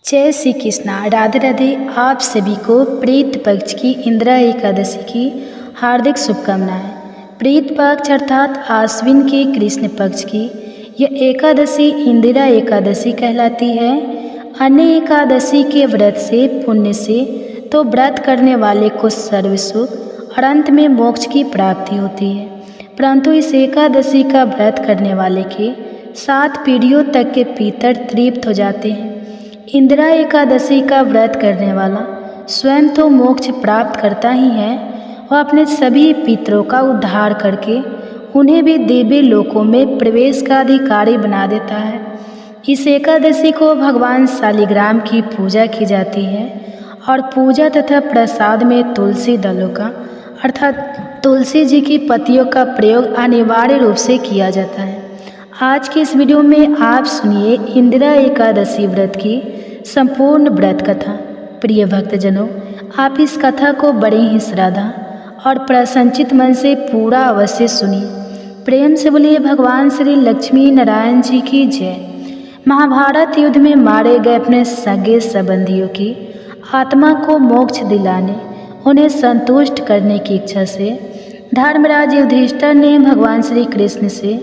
जय श्री कृष्णा। राधे राधे। आप सभी को प्रीत पक्ष की इंदिरा एकादशी की हार्दिक शुभकामनाएं। प्रीत पक्ष अर्थात आश्विन के कृष्ण पक्ष की यह एकादशी इंदिरा एकादशी कहलाती है। अन्य एकादशी के व्रत से पुण्य से तो व्रत करने वाले को सर्व सुख और अंत में मोक्ष की प्राप्ति होती है, परंतु इस एकादशी का व्रत करने वाले के 7 पीढ़ियों तक के पितर तृप्त हो जाते हैं। इंदिरा एकादशी का व्रत करने वाला स्वयं तो मोक्ष प्राप्त करता ही है, वह अपने सभी पितरों का उद्धार करके उन्हें भी दिव्य लोकों में प्रवेश का अधिकारी बना देता है। इस एकादशी को भगवान शालिग्राम की पूजा की जाती है और पूजा तथा प्रसाद में तुलसी दलों का अर्थात तुलसी जी की पत्तियों का प्रयोग अनिवार्य रूप से किया जाता है। आज की इस वीडियो में आप सुनिए इंदिरा एकादशी व्रत की संपूर्ण व्रत कथा। प्रिय भक्तजनों, आप इस कथा को बड़े ही श्रद्धा और प्रसन्नचित मन से पूरा अवश्य सुनिए। प्रेम से बोलिए भगवान श्री लक्ष्मी नारायण जी की जय। महाभारत युद्ध में मारे गए अपने सगे संबंधियों की आत्मा को मोक्ष दिलाने, उन्हें संतुष्ट करने की इच्छा से धर्मराज युधिष्ठिर ने भगवान श्री कृष्ण से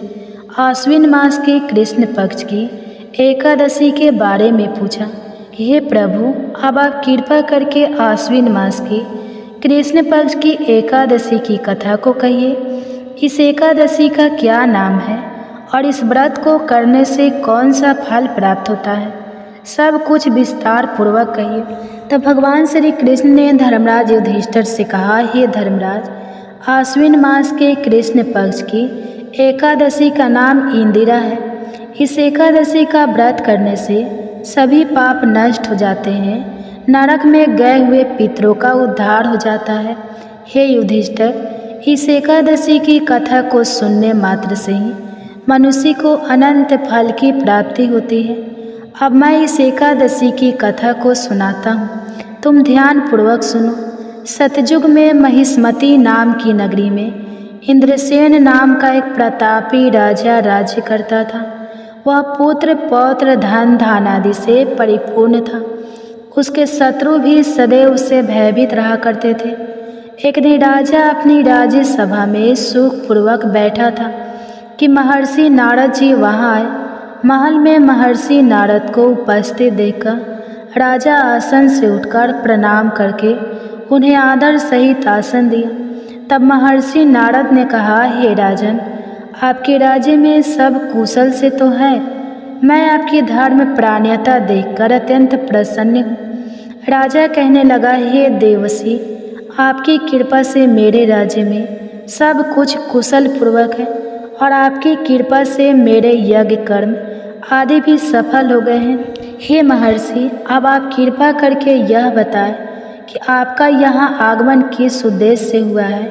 आश्विन मास के कृष्ण पक्ष की एकादशी के बारे में पूछा कि हे प्रभु, अब आप कृपा करके आश्विन मास के कृष्ण पक्ष की एकादशी की कथा को कहिए। इस एकादशी का क्या नाम है और इस व्रत को करने से कौन सा फल प्राप्त होता है, सब कुछ विस्तार पूर्वक कहिए। तब भगवान श्री कृष्ण ने धर्मराज युधिष्ठिर से कहा, हे धर्मराज, आश्विन मास के कृष्ण पक्ष की एकादशी का नाम इंदिरा है। इस एकादशी का व्रत करने से सभी पाप नष्ट हो जाते हैं, नरक में गए हुए पितरों का उद्धार हो जाता है। हे युधिष्ठिर, इस एकादशी की कथा को सुनने मात्र से ही मनुष्य को अनंत फल की प्राप्ति होती है। अब मैं इस एकादशी की कथा को सुनाता हूँ, तुम ध्यान पूर्वक सुनो। सतयुग में महिष्मती नाम की नगरी में इंद्रसेन नाम का एक प्रतापी राजा राज्य करता था। वह पुत्र पौत्र धन धान आदि से परिपूर्ण था। उसके शत्रु भी सदैव उससे भयभीत रहा करते थे। एक दिन राजा अपनी राज्य सभा में सुखपूर्वक बैठा था कि महर्षि नारद जी वहाँ आए। महल में महर्षि नारद को उपस्थित देखकर राजा आसन से उठकर प्रणाम करके उन्हें आदर सहित आसन दिया। तब महर्षि नारद ने कहा, हे राजन, आपके राज्य में सब कुशल से तो है। मैं आपकी धर्म प्राण्यता देखकर अत्यंत प्रसन्न हूँ। राजा कहने लगा, हे देवसी, आपकी कृपा से मेरे राज्य में सब कुछ कुशल पूर्वक है और आपकी कृपा से मेरे यज्ञ कर्म आदि भी सफल हो गए हैं। हे महर्षि, अब आप कृपा करके यह बताएं कि आपका यहाँ आगमन किस उद्देश्य से हुआ है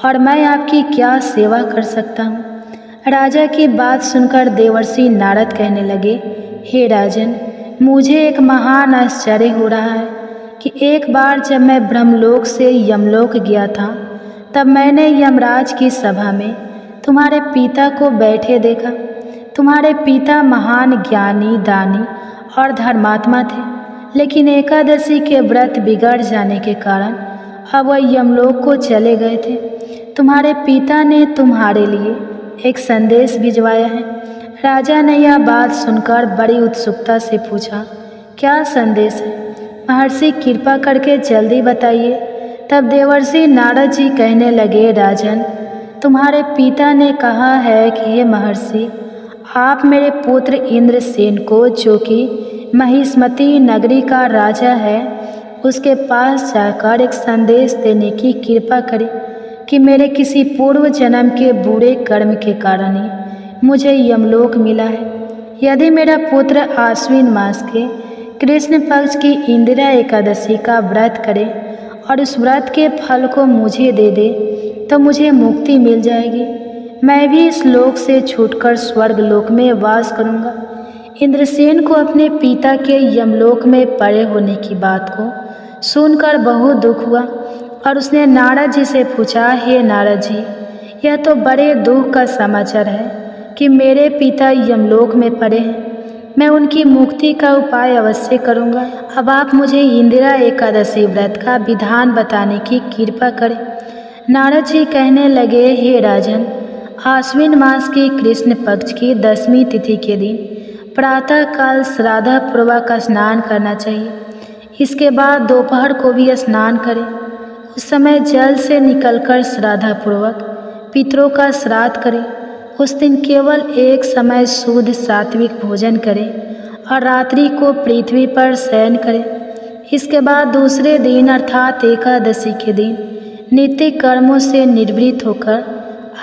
और मैं आपकी क्या सेवा कर सकता हूँ। राजा की बात सुनकर देवर्षि नारद कहने लगे, हे राजन, मुझे एक महान आश्चर्य हो रहा है कि एक बार जब मैं ब्रह्मलोक से यमलोक गया था, तब मैंने यमराज की सभा में तुम्हारे पिता को बैठे देखा। तुम्हारे पिता महान ज्ञानी, दानी और धर्मात्मा थे, लेकिन एकादशी के व्रत बिगड़ जाने के कारण अब वह यमलोक को चले गए थे। तुम्हारे पिता ने तुम्हारे लिए एक संदेश भिजवाया है। राजा ने यह बात सुनकर बड़ी उत्सुकता से पूछा, क्या संदेश है? महर्षि, कृपा करके जल्दी बताइए। तब देवर्षि नारद जी कहने लगे, राजन, तुम्हारे पिता ने कहा है कि हे महर्षि, आप मेरे पुत्र इंद्रसेन को, जो कि महिष्मती नगरी का राजा है, उसके पास जाकर एक संदेश देने की कृपा करें कि मेरे किसी पूर्व जन्म के बुरे कर्म के कारण ही मुझे यमलोक मिला है। यदि मेरा पुत्र आश्विन मास के कृष्ण पक्ष की इंदिरा एकादशी का व्रत करे और उस व्रत के फल को मुझे दे दे तो मुझे मुक्ति मिल जाएगी। मैं भी इस लोक से छूटकर स्वर्ग लोक में वास करूँगा। इंद्रसेन को अपने पिता के यमलोक में पड़े होने की बात को सुनकर बहुत दुख हुआ और उसने नारद जी से पूछा, हे नारद जी, यह तो बड़े दुख का समाचार है कि मेरे पिता यमलोक में पड़े हैं। मैं उनकी मुक्ति का उपाय अवश्य करूँगा। अब आप मुझे इंदिरा एकादशी व्रत का विधान बताने की कृपा करें। नारद जी कहने लगे, हे राजन, आश्विन मास की कृष्ण पक्ष की 10वीं तिथि के दिन प्रातः काल श्राद्ध पूर्वक स्नान करना चाहिए। इसके बाद दोपहर को भी स्नान करें। उस समय जल से निकलकर श्राद्ध पूर्वक पितरों का श्राद्ध करें। उस दिन केवल एक समय शुद्ध सात्विक भोजन करें और रात्रि को पृथ्वी पर शयन करें। इसके बाद दूसरे दिन अर्थात एकादशी के दिन नित्य कर्मों से निवृत्त होकर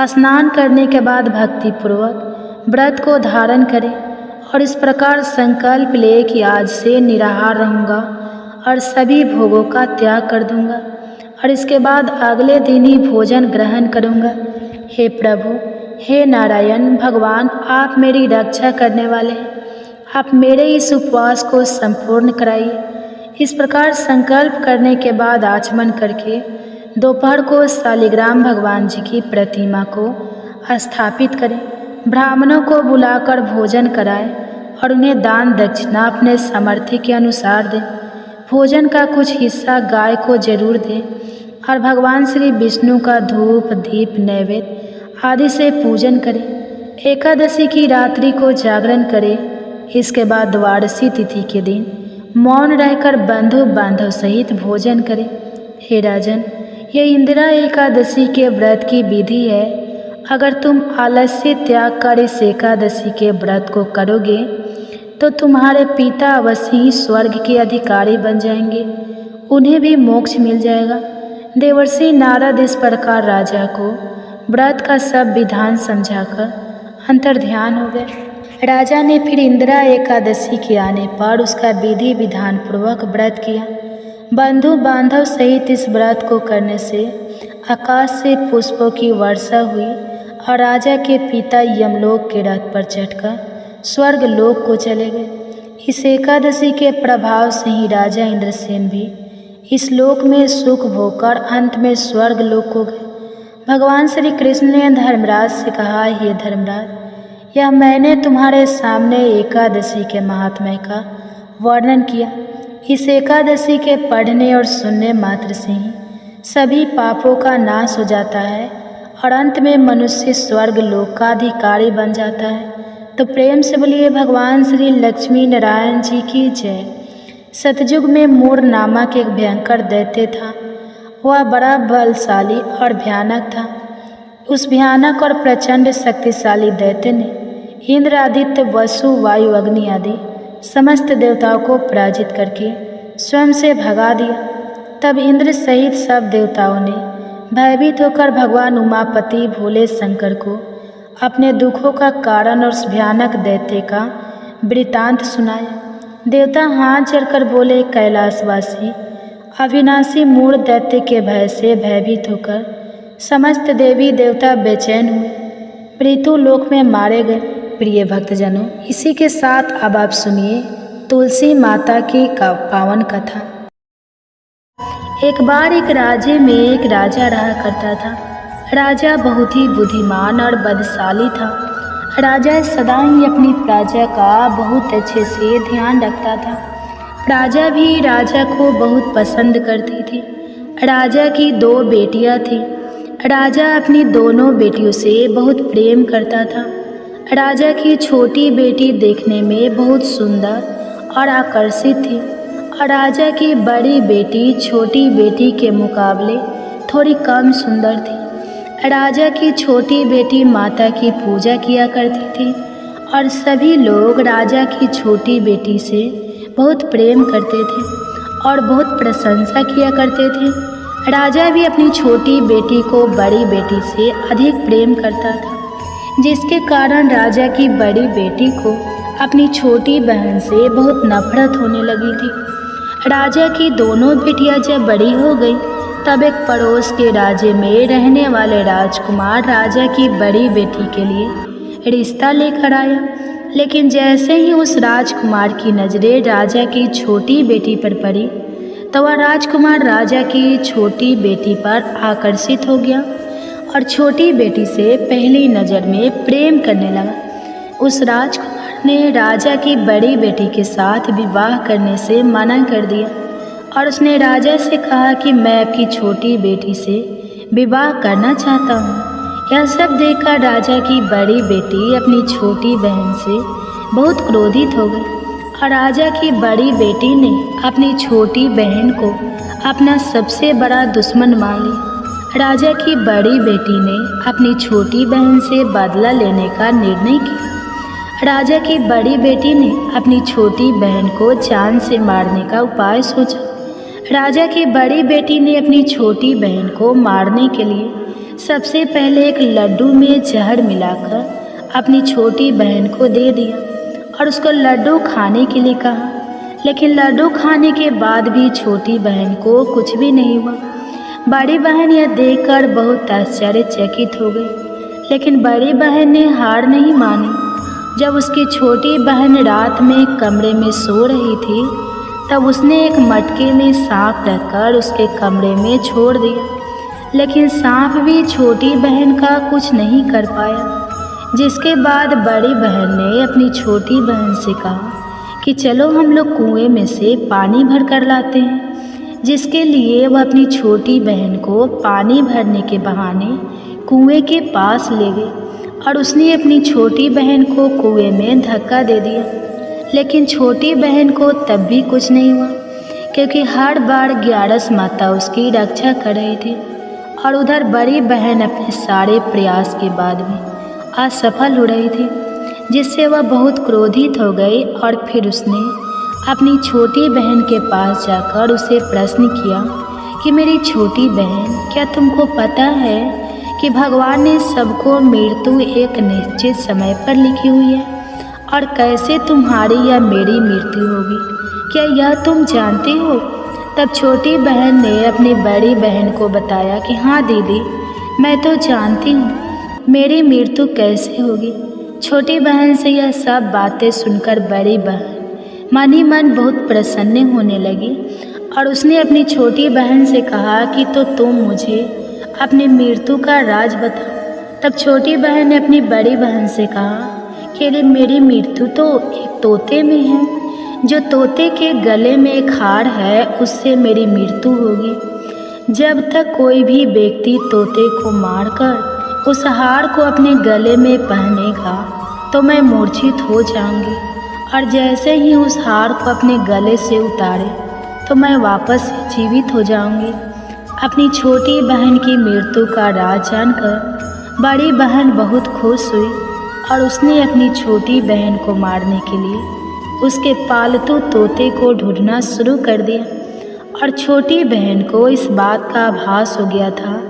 स्नान करने के बाद भक्तिपूर्वक व्रत को धारण करें और इस प्रकार संकल्प ले कि आज से निराहार रहूँगा और सभी भोगों का त्याग कर दूँगा और इसके बाद अगले दिन ही भोजन ग्रहण करूँगा। हे प्रभु, हे नारायण भगवान, आप मेरी रक्षा करने वाले हैं। आप मेरे इस उपवास को संपूर्ण कराइए। इस प्रकार संकल्प करने के बाद आचमन करके दोपहर को शालिग्राम भगवान जी की प्रतिमा को स्थापित करें। ब्राह्मणों को बुलाकर भोजन कराएं और उन्हें दान दक्षिणा अपने सामर्थ्य के अनुसार दें। भोजन का कुछ हिस्सा गाय को जरूर दें और भगवान श्री विष्णु का धूप दीप नैवेद्य आदि से पूजन करें। एकादशी की रात्रि को जागरण करें। इसके बाद द्वादशी तिथि के दिन मौन रहकर बंधु बांधव सहित भोजन करें। हे राजन, यह इंदिरा एकादशी के व्रत की विधि है। अगर तुम आलस्य त्याग कर इस एकादशी के व्रत को करोगे तो तुम्हारे पिता अवश्य ही स्वर्ग के अधिकारी बन जाएंगे, उन्हें भी मोक्ष मिल जाएगा। देवर्षि नारद इस प्रकार राजा को व्रत का सब विधान समझाकर अंतर्ध्यान हो गए। राजा ने फिर इंदिरा एकादशी के आने पर उसका विधि विधान पूर्वक व्रत किया। बंधु बांधव सहित इस व्रत को करने से आकाश से पुष्पों की वर्षा हुई और राजा के पिता यमलोक के रथ पर चढ़कर स्वर्ग लोक को चले गए। इस एकादशी के प्रभाव से ही राजा इंद्रसेन भी इस लोक में सुख भोगकर अंत में स्वर्ग लोक हो गए। भगवान श्री कृष्ण ने धर्मराज से कहा, हे धर्मराज, यह मैंने तुम्हारे सामने एकादशी के महात्म्य का वर्णन किया। इस एकादशी के पढ़ने और सुनने मात्र से ही सभी पापों का नाश हो जाता है और अंत में मनुष्य स्वर्ग लोक का अधिकारी बन जाता है। तो प्रेम से बोलिए भगवान श्री लक्ष्मी नारायण जी की जय। सतयुग में मूर नामक एक भयंकर दैत्य था। वह बड़ा बलशाली और भयानक था। उस भयानक और प्रचंड शक्तिशाली दैत्य ने इंद्र, आदित्य, वसु, वायु, अग्नि आदि समस्त देवताओं को पराजित करके स्वयं से भगा दिया। तब इंद्र सहित सब देवताओं ने भयभीत होकर भगवान उमापति भोले शंकर को अपने दुखों का कारण और उस भयानक दैत्य का वृतांत सुनाया। देवता हाथ जोड़कर बोले, कैलाशवासी अविनाशी मूढ़ दैत्य के भय से भयभीत होकर समस्त देवी देवता बेचैन हुए, मृत्यु लोक में मारे गए। प्रिय भक्तजनों, इसी के साथ अब आप सुनिए तुलसी माता की पावन कथा। एक बार एक राज्य में एक राजा रहा करता था। राजा बहुत ही बुद्धिमान और बलशाली था। राजा सदा ही अपनी प्रजा का बहुत अच्छे से ध्यान रखता था। प्रजा भी राजा को बहुत पसंद करती थी। राजा की 2 बेटियां थीं। राजा अपनी दोनों बेटियों से बहुत प्रेम करता था। राजा की छोटी बेटी देखने में बहुत सुंदर और आकर्षित थी और राजा की बड़ी बेटी छोटी बेटी के मुकाबले थोड़ी कम सुंदर थी। राजा की छोटी बेटी माता की पूजा किया करती थी और सभी लोग राजा की छोटी बेटी से बहुत प्रेम करते थे और बहुत प्रशंसा किया करते थे। राजा भी अपनी छोटी बेटी को बड़ी बेटी से अधिक प्रेम करता था, जिसके कारण राजा की बड़ी बेटी को अपनी छोटी बहन से बहुत नफरत होने लगी थी। राजा की दोनों बेटियां जब बड़ी हो गई तब एक पड़ोस के राज्य में रहने वाले राजकुमार राजा की बड़ी बेटी के लिए रिश्ता लेकर आया। लेकिन जैसे ही उस राजकुमार की नज़रें राजा की छोटी बेटी पर पड़ी तो वह राजकुमार राजा की छोटी बेटी पर आकर्षित हो गया और छोटी बेटी से पहली नज़र में प्रेम करने लगा। उस राजकुमार ने राजा की बड़ी बेटी के साथ विवाह करने से मना कर दिया और उसने राजा से कहा कि मैं आपकी छोटी बेटी से विवाह करना चाहता हूँ। यह सब देखकर राजा की बड़ी बेटी अपनी छोटी बहन से बहुत क्रोधित हो गई और राजा की बड़ी बेटी ने अपनी छोटी बहन को अपना सबसे बड़ा दुश्मन मान लिया। राजा की बड़ी बेटी ने अपनी छोटी बहन से बदला लेने का निर्णय किया। राजा की बड़ी बेटी ने अपनी छोटी बहन को जान से मारने का उपाय सोचा। राजा की बड़ी बेटी ने अपनी छोटी बहन को मारने के लिए सबसे पहले एक लड्डू में जहर मिलाकर अपनी छोटी बहन को दे दिया और उसको लड्डू खाने के लिए कहा। लेकिन लड्डू खाने के बाद भी छोटी बहन को कुछ भी नहीं हुआ। बड़ी बहन यह देखकर बहुत आश्चर्यचकित हो गई, लेकिन बड़ी बहन ने हार नहीं मानी। जब उसकी छोटी बहन रात में कमरे में सो रही थी, तब उसने एक मटके में सांप रखकर उसके कमरे में छोड़ दिया, लेकिन सांप भी छोटी बहन का कुछ नहीं कर पाया। जिसके बाद बड़ी बहन ने अपनी छोटी बहन से कहा कि चलो हम लोग कुएं में से पानी भर कर लाते हैं। जिसके लिए वह अपनी छोटी बहन को पानी भरने के बहाने कुएं के पास ले गई और उसने अपनी छोटी बहन को कुएं में धक्का दे दिया। लेकिन छोटी बहन को तब भी कुछ नहीं हुआ, क्योंकि हर बार ग्यारस माता उसकी रक्षा कर रही थी और उधर बड़ी बहन अपने सारे प्रयास के बाद भी असफल हो रही थी, जिससे वह बहुत क्रोधित हो गई और फिर उसने अपनी छोटी बहन के पास जाकर उसे प्रश्न किया कि मेरी छोटी बहन, क्या तुमको पता है कि भगवान ने सबको मृत्यु एक निश्चित समय पर लिखी हुई है और कैसे तुम्हारी या मेरी मृत्यु होगी, क्या यह तुम जानते हो? तब छोटी बहन ने अपनी बड़ी बहन को बताया कि हाँ दीदी, मैं तो जानती हूँ मेरी मृत्यु कैसे होगी। छोटी बहन से यह सब बातें सुनकर बड़ी बहन मन ही मन बहुत प्रसन्न होने लगी और उसने अपनी छोटी बहन से कहा कि तो तुम मुझे अपनी मृत्यु का राज बताओ। तब छोटी बहन ने अपनी बड़ी बहन से कहा कि मेरी मृत्यु तो एक तोते में है, जो तोते के गले में एक हार है, उससे मेरी मृत्यु होगी। जब तक कोई भी व्यक्ति तोते को मारकर उस हार को अपने गले में पहनेगा तो मैं मूर्छित हो जाऊंगी, और जैसे ही उस हार को अपने गले से उतारे तो मैं वापस जीवित हो जाऊंगी। अपनी छोटी बहन की मृत्यु का राज जानकर बड़ी बहन बहुत खुश हुई और उसने अपनी छोटी बहन को मारने के लिए उसके पालतू तोते को ढूंढना शुरू कर दिया। और छोटी बहन को इस बात का आभास हो गया था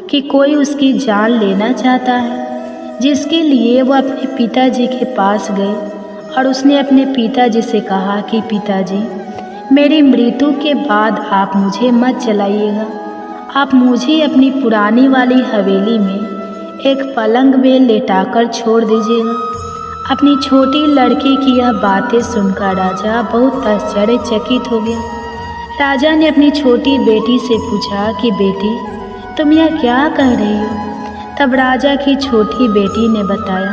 कि कोई उसकी जान लेना चाहता है, जिसके लिए वह अपने पिताजी के पास गई और उसने अपने पिताजी से कहा कि पिताजी, मेरी मृत्यु के बाद आप मुझे मत जलाइएगा, आप मुझे अपनी पुरानी वाली हवेली में एक पलंग में लेटाकर छोड़ दीजिएगा। अपनी छोटी लड़की की यह बातें सुनकर राजा बहुत आश्चर्यचकित हो गया। राजा ने अपनी छोटी बेटी से पूछा कि बेटी, तुम यह क्या कह रही हो? तब राजा की छोटी बेटी ने बताया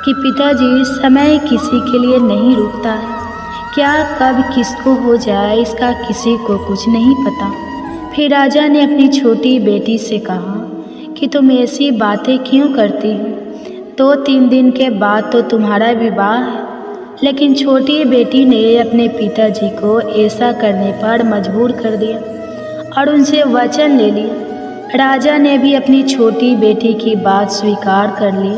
कि पिताजी, समय किसी के लिए नहीं रुकता है, क्या कब किसको हो जाए इसका किसी को कुछ नहीं पता। फिर राजा ने अपनी छोटी बेटी से कहा कि तुम ऐसी बातें क्यों करती हो? 2-3 दिन के बाद तो तुम्हारा विवाह है। लेकिन छोटी बेटी ने अपने पिताजी को ऐसा करने पर मजबूर कर दिया और उनसे वचन ले लिया। राजा ने भी अपनी छोटी बेटी की बात स्वीकार कर ली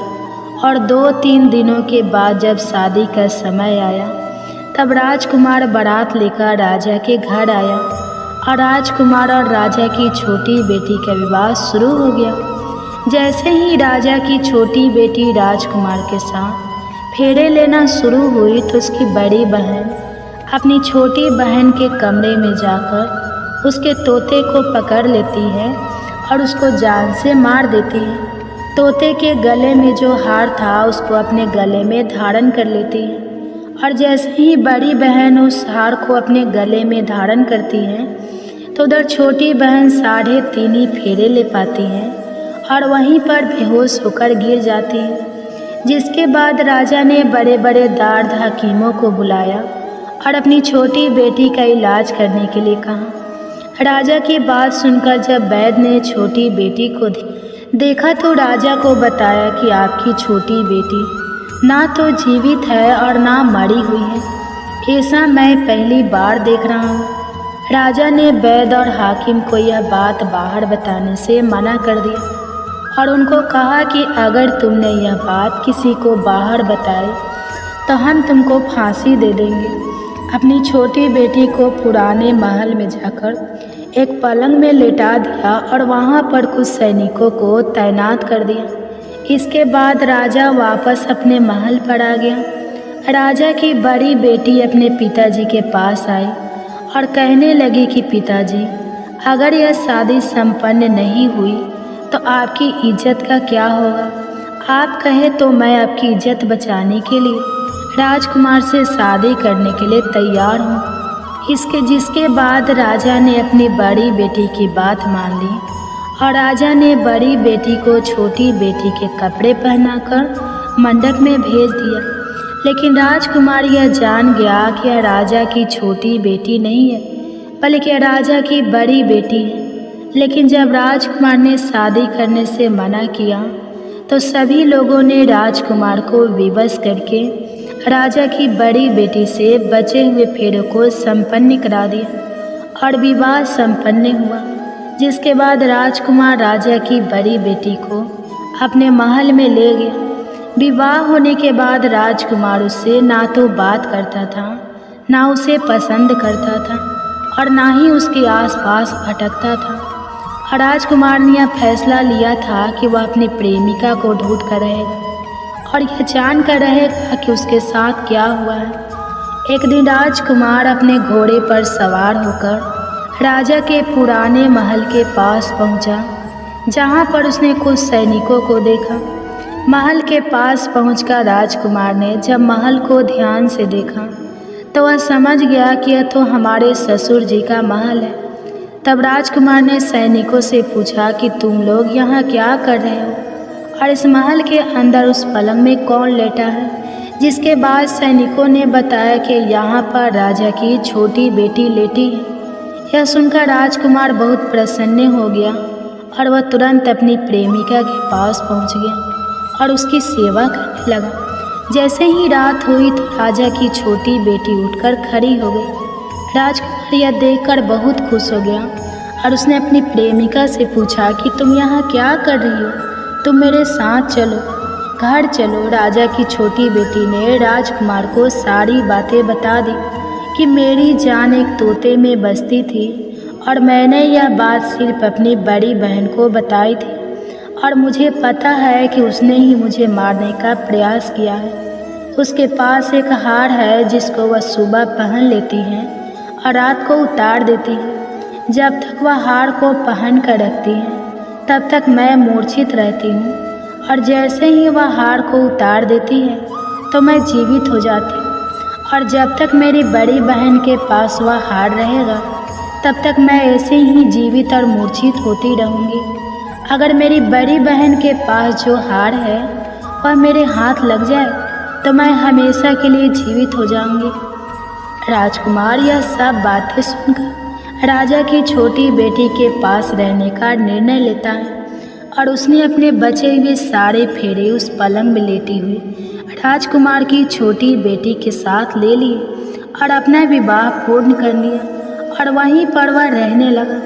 और 2-3 दिनों के बाद जब शादी का समय आया, तब राजकुमार बारात लेकर राजा के घर आया और राजकुमार और राजा की छोटी बेटी का विवाह शुरू हो गया। जैसे ही राजा की छोटी बेटी राजकुमार के साथ फेरे लेना शुरू हुई तो उसकी बड़ी बहन अपनी छोटी बहन के कमरे में जाकर उसके तोते को पकड़ लेती है और उसको जान से मार देती है। तोते के गले में जो हार था उसको अपने गले में धारण कर लेती है और जैसे ही बड़ी बहन उस हार को अपने गले में धारण करती है तो उधर छोटी बहन 3.5 फेरे ले पाती है और वहीं पर बेहोश होकर गिर जाती है। जिसके बाद राजा ने बड़े बड़े दार्द हकीमों को बुलाया और अपनी छोटी बेटी का इलाज करने के लिए कहा। राजा की बात सुनकर जब वैद्य ने छोटी बेटी को देखा तो राजा को बताया कि आपकी छोटी बेटी ना तो जीवित है और ना मरी हुई है। ऐसा मैं पहली बार देख रहा हूँ। राजा ने वैद्य और हाकिम को यह बात बाहर बताने से मना कर दिया और उनको कहा कि अगर तुमने यह बात किसी को बाहर बताई तो हम तुमको फांसी दे देंगे। अपनी छोटी बेटी को पुराने महल में जाकर एक पलंग में लेटा दिया और वहाँ पर कुछ सैनिकों को तैनात कर दिया। इसके बाद राजा वापस अपने महल पर आ गया। राजा की बड़ी बेटी अपने पिताजी के पास आई और कहने लगी कि पिताजी, अगर यह शादी संपन्न नहीं हुई तो आपकी इज्जत का क्या होगा? आप कहें तो मैं आपकी इज्जत बचाने के लिए राजकुमार से शादी करने के लिए तैयार हूँ। जिसके बाद राजा ने अपनी बड़ी बेटी की बात मान ली और राजा ने बड़ी बेटी को छोटी बेटी के कपड़े पहनाकर मंडप में भेज दिया। लेकिन राजकुमार यह जान गया कि यह राजा की छोटी बेटी नहीं है बल्कि राजा की बड़ी बेटी है। लेकिन जब राजकुमार ने शादी करने से मना किया तो सभी लोगों ने राजकुमार को विवश करके राजा की बड़ी बेटी से बचे हुए फेरों को संपन्न करा दिया और विवाह संपन्न हुआ। जिसके बाद राजकुमार राजा की बड़ी बेटी को अपने महल में ले गया। विवाह होने के बाद राजकुमार उससे ना तो बात करता था, ना उसे पसंद करता था और ना ही उसके आसपास भटकता था। और राजकुमार ने यह फैसला लिया था कि वह अपनी प्रेमिका को ढूंढ कर रहेगा और यह जान कर रहेगा कि उसके साथ क्या हुआ है। एक दिन राजकुमार अपने घोड़े पर सवार होकर राजा के पुराने महल के पास पहुंचा, जहां पर उसने कुछ सैनिकों को देखा। महल के पास पहुंचकर राजकुमार ने जब महल को ध्यान से देखा तो वह समझ गया कि यह तो हमारे ससुर जी का महल है। तब राजकुमार ने सैनिकों से पूछा कि तुम लोग यहाँ क्या कर रहे हो और इस महल के अंदर उस पलंग में कौन लेटा है? जिसके बाद सैनिकों ने बताया कि यहाँ पर राजा की छोटी बेटी लेटी है। यह सुनकर राजकुमार बहुत प्रसन्न हो गया और वह तुरंत अपनी प्रेमिका के पास पहुँच गया और उसकी सेवा करने लगा। जैसे ही रात हुई तो राजा की छोटी बेटी उठकर खड़ी हो गई। राजकुमार यह देखकर बहुत खुश हो गया और उसने अपनी प्रेमिका से पूछा कि तुम यहाँ क्या कर रही हो? तुम मेरे साथ चलो, घर चलो। राजा की छोटी बेटी ने राजकुमार को सारी बातें बता दी कि मेरी जान एक तोते में बसती थी और मैंने यह बात सिर्फ अपनी बड़ी बहन को बताई थी और मुझे पता है कि उसने ही मुझे मारने का प्रयास किया है। उसके पास एक हार है जिसको वह सुबह पहन लेती है और रात को उतार देती है। जब तक वह हार को पहन कर रखती है तब तक मैं मूर्छित रहती हूँ और जैसे ही वह हार को उतार देती है तो मैं जीवित हो जाती हूँ और जब तक मेरी बड़ी बहन के पास वह हार रहेगा तब तक मैं ऐसे ही जीवित और मूर्छित होती रहूँगी। अगर मेरी बड़ी बहन के पास जो हार है वह मेरे हाथ लग जाए तो मैं हमेशा के लिए जीवित हो जाऊँगी। राजकुमार यह सब बातें सुनकर राजा की छोटी बेटी के पास रहने का निर्णय लेता है और उसने अपने बचे हुए सारे फेरे उस पलंग में लेटी हुई राजकुमार की छोटी बेटी के साथ ले लिए और अपना विवाह पूर्ण कर लिया और वहीं पर वह रहने लगा।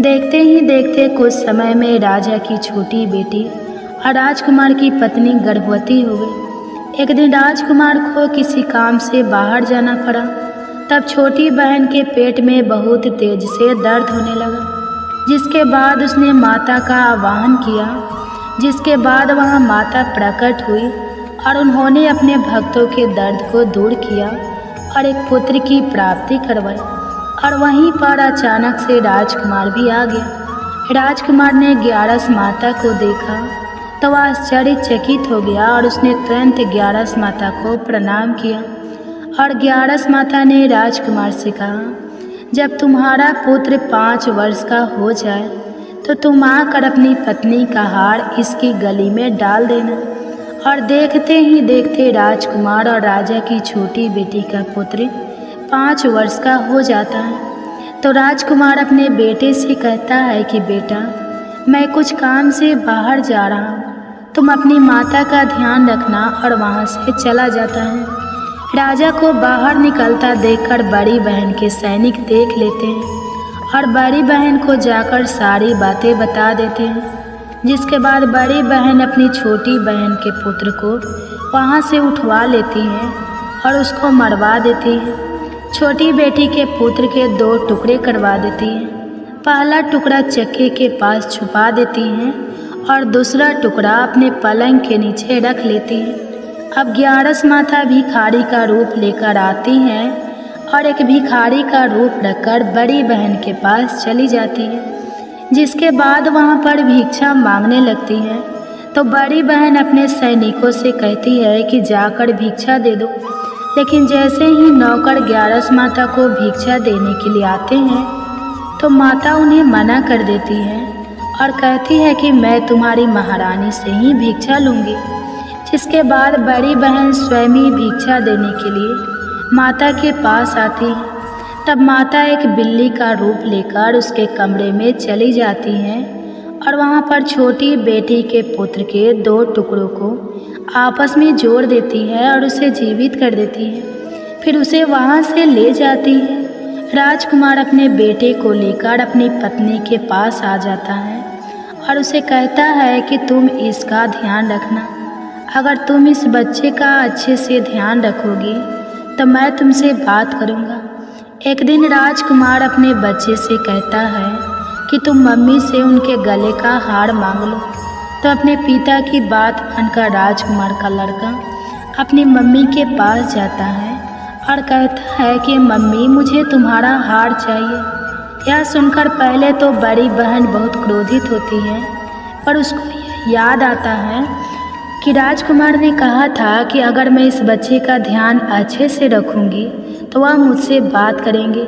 देखते ही देखते कुछ समय में राजा की छोटी बेटी और राजकुमार की पत्नी गर्भवती हो गई। एक दिन राजकुमार को किसी काम से बाहर जाना पड़ा। तब छोटी बहन के पेट में बहुत तेज से दर्द होने लगा, जिसके बाद उसने माता का आह्वान किया। जिसके बाद वहाँ माता प्रकट हुई और उन्होंने अपने भक्तों के दर्द को दूर किया और एक पुत्र की प्राप्ति करवाई। और वहीं पर अचानक से राजकुमार भी आ गया। राजकुमार ने ग्यारस माता को देखा तो वह आश्चर्यचकित हो गया और उसने तुरंत ग्यारस माता को प्रणाम किया। और ग्यारस माता ने राजकुमार से कहा, जब तुम्हारा पुत्र 5 वर्ष का हो जाए तो तुम आकर अपनी पत्नी का हार इसकी गली में डाल देना और देखते ही देखते राजकुमार और राजा की छोटी बेटी का पुत्र 5 वर्ष का हो जाता है। तो राजकुमार अपने बेटे से कहता है कि बेटा, मैं कुछ काम से बाहर जा रहा हूँ, तुम अपनी माता का ध्यान रखना, और वहाँ से चला जाता है। राजा को बाहर निकलता देखकर बड़ी बहन के सैनिक देख लेते हैं और बड़ी बहन को जाकर सारी बातें बता देते हैं। जिसके बाद बड़ी बहन अपनी छोटी बहन के पुत्र को वहाँ से उठवा लेती है और उसको मरवा देती है। छोटी बेटी के पुत्र के 2 टुकड़े करवा देती है। पहला टुकड़ा चक्के के पास छुपा देती हैं और दूसरा टुकड़ा अपने पलंग के नीचे रख लेती है। अब 11 माता भिखारी का रूप लेकर आती हैं और एक भिखारी का रूप रखकर बड़ी बहन के पास चली जाती है। जिसके बाद वहाँ पर भिक्षा मांगने लगती है। तो बड़ी बहन अपने सैनिकों से कहती है कि जाकर भिक्षा दे दो। लेकिन जैसे ही नौकर 11 माता को भिक्षा देने के लिए आते हैं तो माता उन्हें मना कर देती है और कहती है कि मैं तुम्हारी महारानी से ही भिक्षा लूँगी। जिसके बाद बड़ी बहन स्वयं ही भिक्षा देने के लिए माता के पास आती है। तब माता एक बिल्ली का रूप लेकर उसके कमरे में चली जाती हैं और वहाँ पर छोटी बेटी के पुत्र के 2 टुकड़ों को आपस में जोड़ देती है और उसे जीवित कर देती है। फिर उसे वहाँ से ले जाती है। राजकुमार अपने बेटे को लेकर अपनी पत्नी के पास आ जाता है और उसे कहता है कि तुम इसका ध्यान रखना। अगर तुम इस बच्चे का अच्छे से ध्यान रखोगी तो मैं तुमसे बात करूँगा। एक दिन राजकुमार अपने बच्चे से कहता है कि तुम मम्मी से उनके गले का हार मांग लो। तो अपने पिता की बात मानकर राजकुमार का लड़का अपनी मम्मी के पास जाता है और कहता है कि मम्मी, मुझे तुम्हारा हार चाहिए। यह सुनकर पहले तो बड़ी बहन बहुत क्रोधित होती है, पर उसको याद आता है कि राजकुमार ने कहा था कि अगर मैं इस बच्चे का ध्यान अच्छे से रखूंगी तो वह मुझसे बात करेंगे।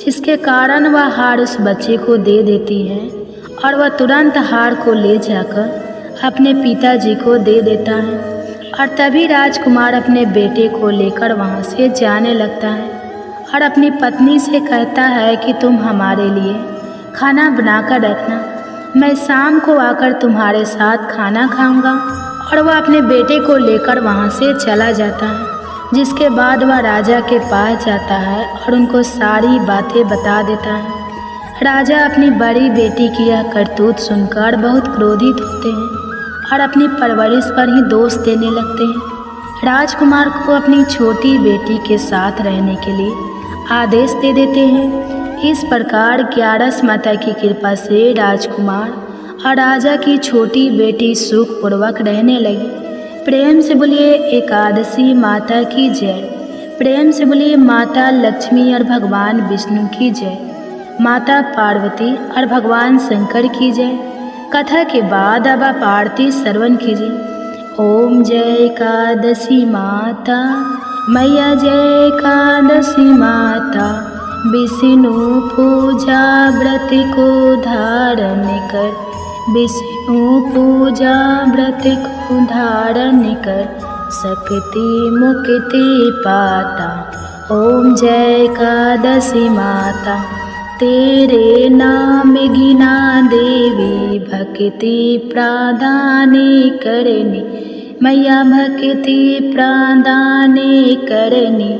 जिसके कारण वह हार उस बच्चे को दे देती है और वह तुरंत हार को ले जाकर अपने पिताजी को दे देता है। और तभी राजकुमार अपने बेटे को लेकर वहाँ से जाने लगता है और अपनी पत्नी से कहता है कि तुम हमारे लिए खाना बनाकर रखना, मैं शाम को आकर तुम्हारे साथ खाना खाऊंगा। और वह अपने बेटे को लेकर वहाँ से चला जाता है। जिसके बाद वह राजा के पास जाता है और उनको सारी बातें बता देता है। राजा अपनी बड़ी बेटी की यह करतूत सुनकर बहुत क्रोधित होते हैं और अपनी परवरिश पर ही दोष देने लगते हैं। राजकुमार को अपनी छोटी बेटी के साथ रहने के लिए आदेश दे देते हैं। इस प्रकार 11 माता की कृपा से राजकुमार और राजा की छोटी बेटी सुखपूर्वक रहने लगी। प्रेम से बोलिए एकादशी माता की जय। प्रेम से बोलिए माता लक्ष्मी और भगवान विष्णु की जय, माता पार्वती और भगवान शंकर की जय। कथा के बाद अब आप आरती श्रवण कीजिए। ओम जय एकादशी माता, मैया जय एकादशी माता, विष्णु पूजा व्रत को धारण कर, विष्णु पूजा व्रत को धारण कर, शक्ति मुक्ति पाता। ओम जय एकादशी माता, तेरे नाम गिना देवी, भक्ति प्रदान करनी, मैया भक्ति प्रदान करनी,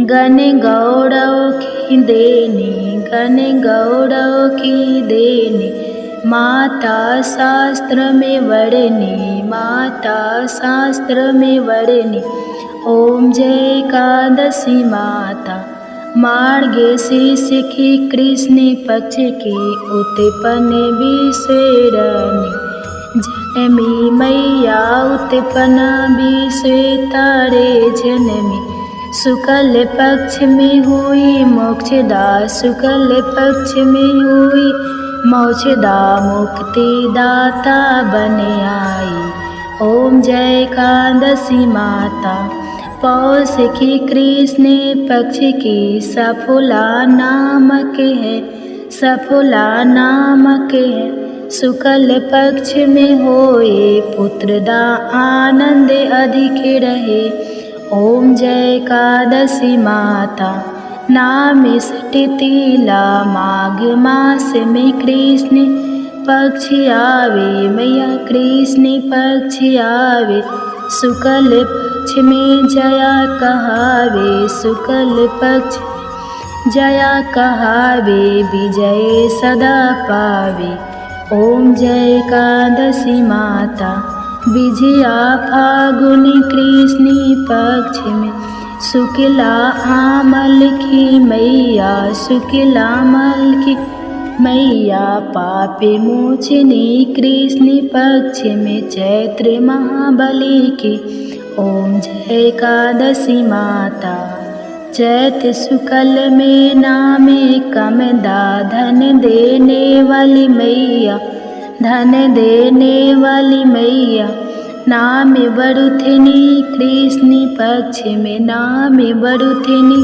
गण गौरव की देनी, गण गौरव की देनी, माता शास्त्र में वर्णी, माता शास्त्र में वर्णी। ओम जय एकादशी माता, मार्गशीर्ष की कृष्ण पक्ष की उत्पन्न विश्वरणी, जनमी मैया उत्पन्न विश्व तारे जनमी, शुक्ल पक्ष में हुई मोक्षदा, शुक्ल पक्ष में हुई मोक्षदा, मुक्ति दाता बन आई। ओम जय एकादशी माता, पौष की कृष्ण पक्ष की सफला नामक है, सफला नामक है, शुक्ल पक्ष में होए पुत्रदा आनंद अधिक रहे। ओम जय एकादशी माता नाम सटितिला माघ मास में कृष्ण पक्ष आवे मैया कृष्ण पक्ष आवे। शुक्ल पक्ष में जया कहावे शुक्ल पक्ष जया कहावे विजय सदा पावे। ओम जय एकादशी माता विजया फागुन कृष्ण पक्ष में शुक्ला आमल की मैया शुक्ला आमल की मैया पापे मोचनी कृष्ण पक्ष में चैत्र महाबली की। ओम जय एकादशी माता चैत शुक्ल में नामे कमदा धन देने वाली मैया धन देने वाली मैया। नाम बरुथिनी कृष्ण पक्ष में नाम बरुथिनी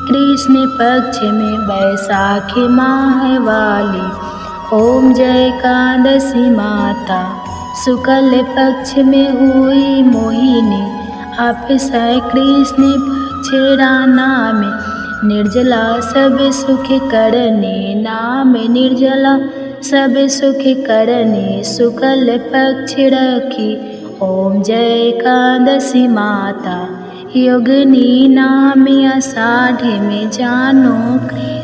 कृष्ण पक्ष में बैसाखी माह वाली। ओम जय एकादशी माता शुक्ल पक्ष में हुई मोहिनी अभिषेक कृष्ण पक्ष नाम निर्जला सब सुख करने नाम निर्जला सब सुख करने शुक्ल पक्ष रखी। ओम जय एकादशी माता योगिनी नाम आषाढ़ में जानो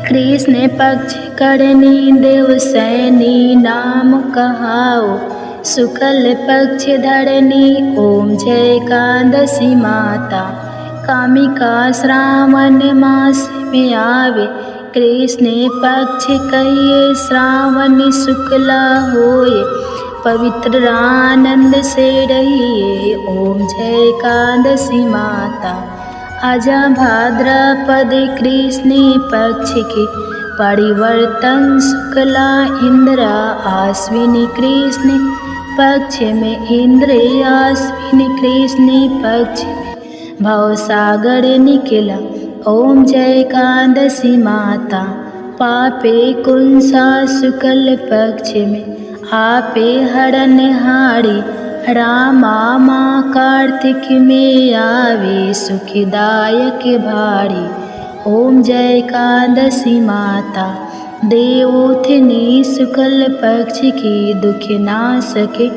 कृष्ण पक्ष करनी देवसैनी नाम कहाओ शुक्ल पक्ष धरनी। ओम जय एकादशी माता कामिका श्रावण मास में आवे कृष्ण पक्ष कहिए श्रावण शुक्ला होए पवित्र आनंद से रहिए। ओम जय एकादशी माता आजा भाद्रपद कृष्ण पक्ष की परिवर्तन शुक्ला इंद्रा आश्विनी कृष्ण पक्ष में इंद्र आश्विनी कृष्ण पक्ष में भवसागर निकला। ओम जय एकादशी माता पापे कुंसा शुक्ल पक्ष में आपे हरण हारी रामा माँ कार्तिक में आवे सुखदायक भारी। ओम जय एकादशी माता देवोत्थिनी शुक्ल पक्ष की दुख ना सके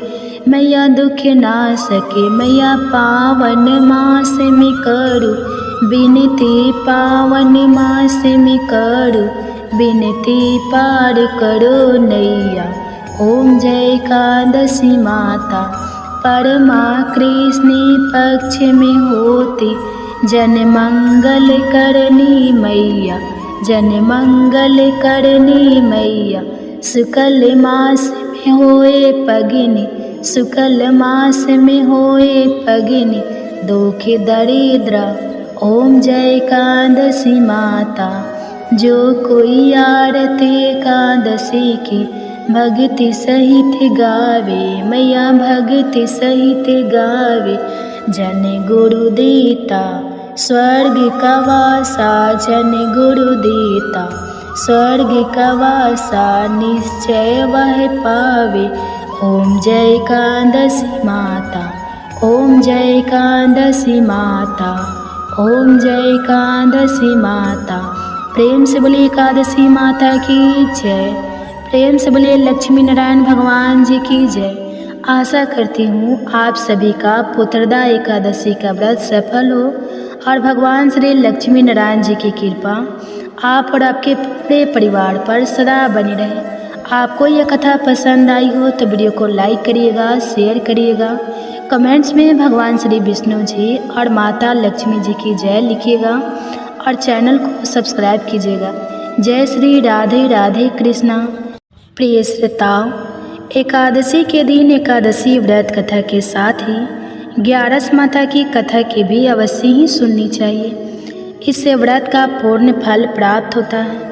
मैया दुख ना सके मैया पावन मास में करू विनती पावन मास में करू विनती पार करो नैया। ओम जय एकादशी माता परमा कृष्ण पक्ष में होती जन मंगल करनी मैया जन मंगल करनी मैया। शुक्ल मास में होए पगिनी शुक्ल मास में होए पगिनी दुख दरिद्र। ओम जय एकादशी माता जो कोई आरती एकादशी की भक्ति सहित गावे मैया भक्ति सहित गावे। जन गुरु देता स्वर्ग का वासा जन गुरु देता स्वर्ग का वासा निश्चय वह पावे। ओम जय एकादशी माता ओम जय एकादशी माता ओम जय एकादशी माता। प्रेम से बोलिए एकादशी माता की जय। प्रेम से बोलिए लक्ष्मी नारायण भगवान जी की जय। आशा करती हूँ आप सभी का पुत्रदा एकादशी का व्रत सफल हो और भगवान श्री लक्ष्मी नारायण जी की कृपा आप और आपके पूरे परिवार पर सदा बनी रहे। आपको यह कथा पसंद आई हो तो वीडियो को लाइक करिएगा, शेयर करिएगा, कमेंट्स में भगवान श्री विष्णु जी और माता लक्ष्मी जी की जय लिखिएगा और चैनल को सब्सक्राइब कीजिएगा। जय श्री राधे राधे कृष्णा। प्रिय श्रोताओं, एकादशी के दिन एकादशी व्रत कथा के साथ ही ग्यारस माता की कथा की भी अवश्य ही सुननी चाहिए। इससे व्रत का पूर्ण फल प्राप्त होता है।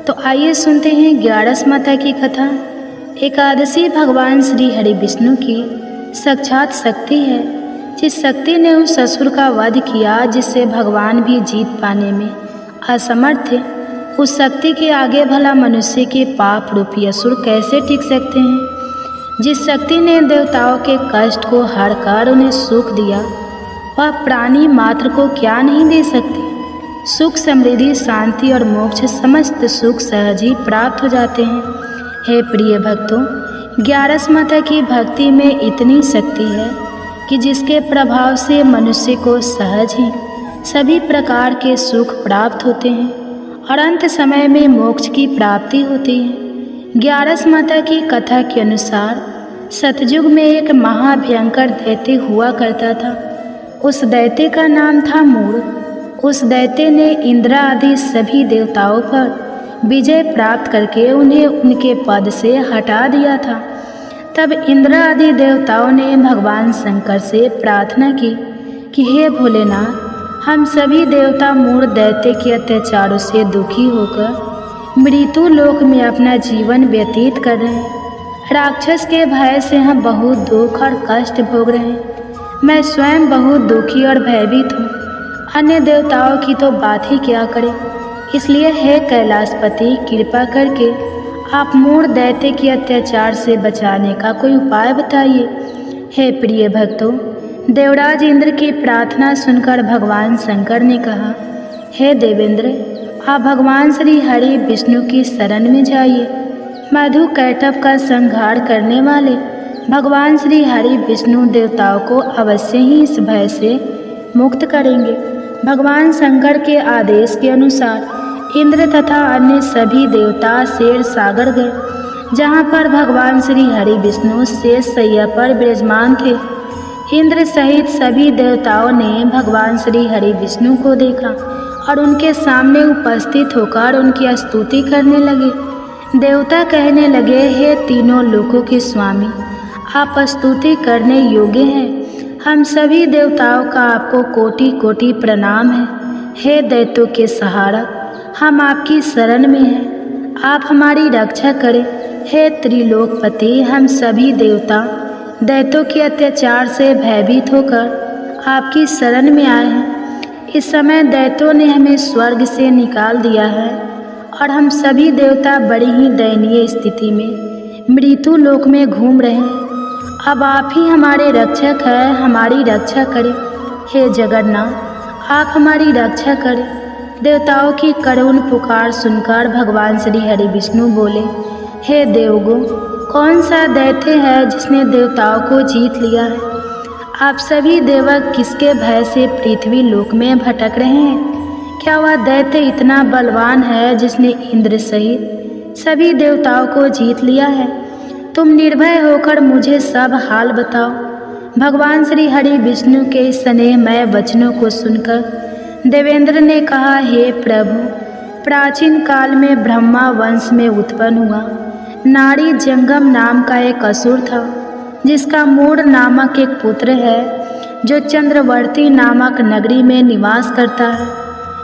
तो आइए सुनते हैं ग्यारस माता की कथा। एकादशी भगवान श्री हरि विष्णु की साक्षात शक्ति है, जिस शक्ति ने उस असुर का वध किया जिससे भगवान भी जीत पाने में असमर्थ थे। उस शक्ति के आगे भला मनुष्य के पाप रूपी असुर कैसे टिक सकते हैं। जिस शक्ति ने देवताओं के कष्ट को हरकर उन्हें सुख दिया, वह प्राणी मात्र को क्या नहीं दे सकती। सुख, समृद्धि, शांति और मोक्ष समस्त सुख सहज ही प्राप्त हो जाते हैं। हे प्रिय भक्तों, 11 माता की भक्ति में इतनी शक्ति है कि जिसके प्रभाव से मनुष्य को सहज ही सभी प्रकार के सुख प्राप्त होते हैं और अंत समय में मोक्ष की प्राप्ति होती है। 11 माता की कथा के अनुसार सतयुग में एक महाभयंकर दैत्य हुआ करता था। उस दैत्य का नाम था मूढ़। उस दैत्य ने इंद्र आदि सभी देवताओं पर विजय प्राप्त करके उन्हें उनके पद से हटा दिया था। तब इंद्र आदि देवताओं ने भगवान शंकर से प्रार्थना की कि हे भोलेनाथ, हम सभी देवता मूढ़ दैत्य के अत्याचारों से दुखी होकर मृत्यु लोक में अपना जीवन व्यतीत कर रहे हैं। राक्षस के भय से हम बहुत दुख और कष्ट भोग रहे हैं। मैं स्वयं बहुत दुखी और भयभीत हूँ। अन्य देवताओं की तो बात ही क्या करें। इसलिए हे कैलाशपति, कृपा करके आप मूढ़ दैत्य के अत्याचार से बचाने का कोई उपाय बताइए। हे प्रिय भक्तों, देवराज इंद्र की प्रार्थना सुनकर भगवान शंकर ने कहा, हे देवेंद्र, आप भगवान श्री हरि विष्णु की शरण में जाइए। मधु कैटभ का संहार करने वाले भगवान श्री हरि विष्णु देवताओं को अवश्य ही इस भय से मुक्त करेंगे। भगवान शंकर के आदेश के अनुसार इंद्र तथा अन्य सभी देवता शेर सागर गए, जहाँ पर भगवान श्री हरि विष्णु शेष शैया पर विराजमान थे। इंद्र सहित सभी देवताओं ने भगवान श्री हरि विष्णु को देखा और उनके सामने उपस्थित होकर उनकी स्तुति करने लगे। देवता कहने लगे, हे तीनों लोकों के स्वामी, आप स्तुति करने योग्य हैं। हम सभी देवताओं का आपको कोटि कोटि प्रणाम है। हे दैत्यों के सहारा, हम आपकी शरण में हैं, आप हमारी रक्षा करें। हे त्रिलोकपति, हम सभी देवता दैत्यों के अत्याचार से भयभीत होकर आपकी शरण में आए हैं। इस समय दैत्यों ने हमें स्वर्ग से निकाल दिया है और हम सभी देवता बड़ी ही दयनीय स्थिति में मृत्यु लोक में घूम रहे हैं। अब आप ही हमारे रक्षक हैं, हमारी रक्षा करें। हे जगन्नाथ, आप हमारी रक्षा करें। देवताओं की करुण पुकार सुनकर भगवान श्री हरि विष्णु बोले, हे देवगो, कौन सा दैत्य है जिसने देवताओं को जीत लिया है? आप सभी देवक किसके भय से पृथ्वी लोक में भटक रहे हैं? क्या वह दैत्य इतना बलवान है जिसने इंद्र सहित सभी देवताओं को जीत लिया है? तुम निर्भय होकर मुझे सब हाल बताओ। भगवान श्री हरि विष्णु के स्नेहमय वचनों को सुनकर देवेंद्र ने कहा, हे प्रभु, प्राचीन काल में ब्रह्मा वंश में उत्पन्न हुआ नारी जंगम नाम का एक असुर था, जिसका मूढ़ नामक एक पुत्र है जो चंद्रवर्ती नामक नगरी में निवास करता है,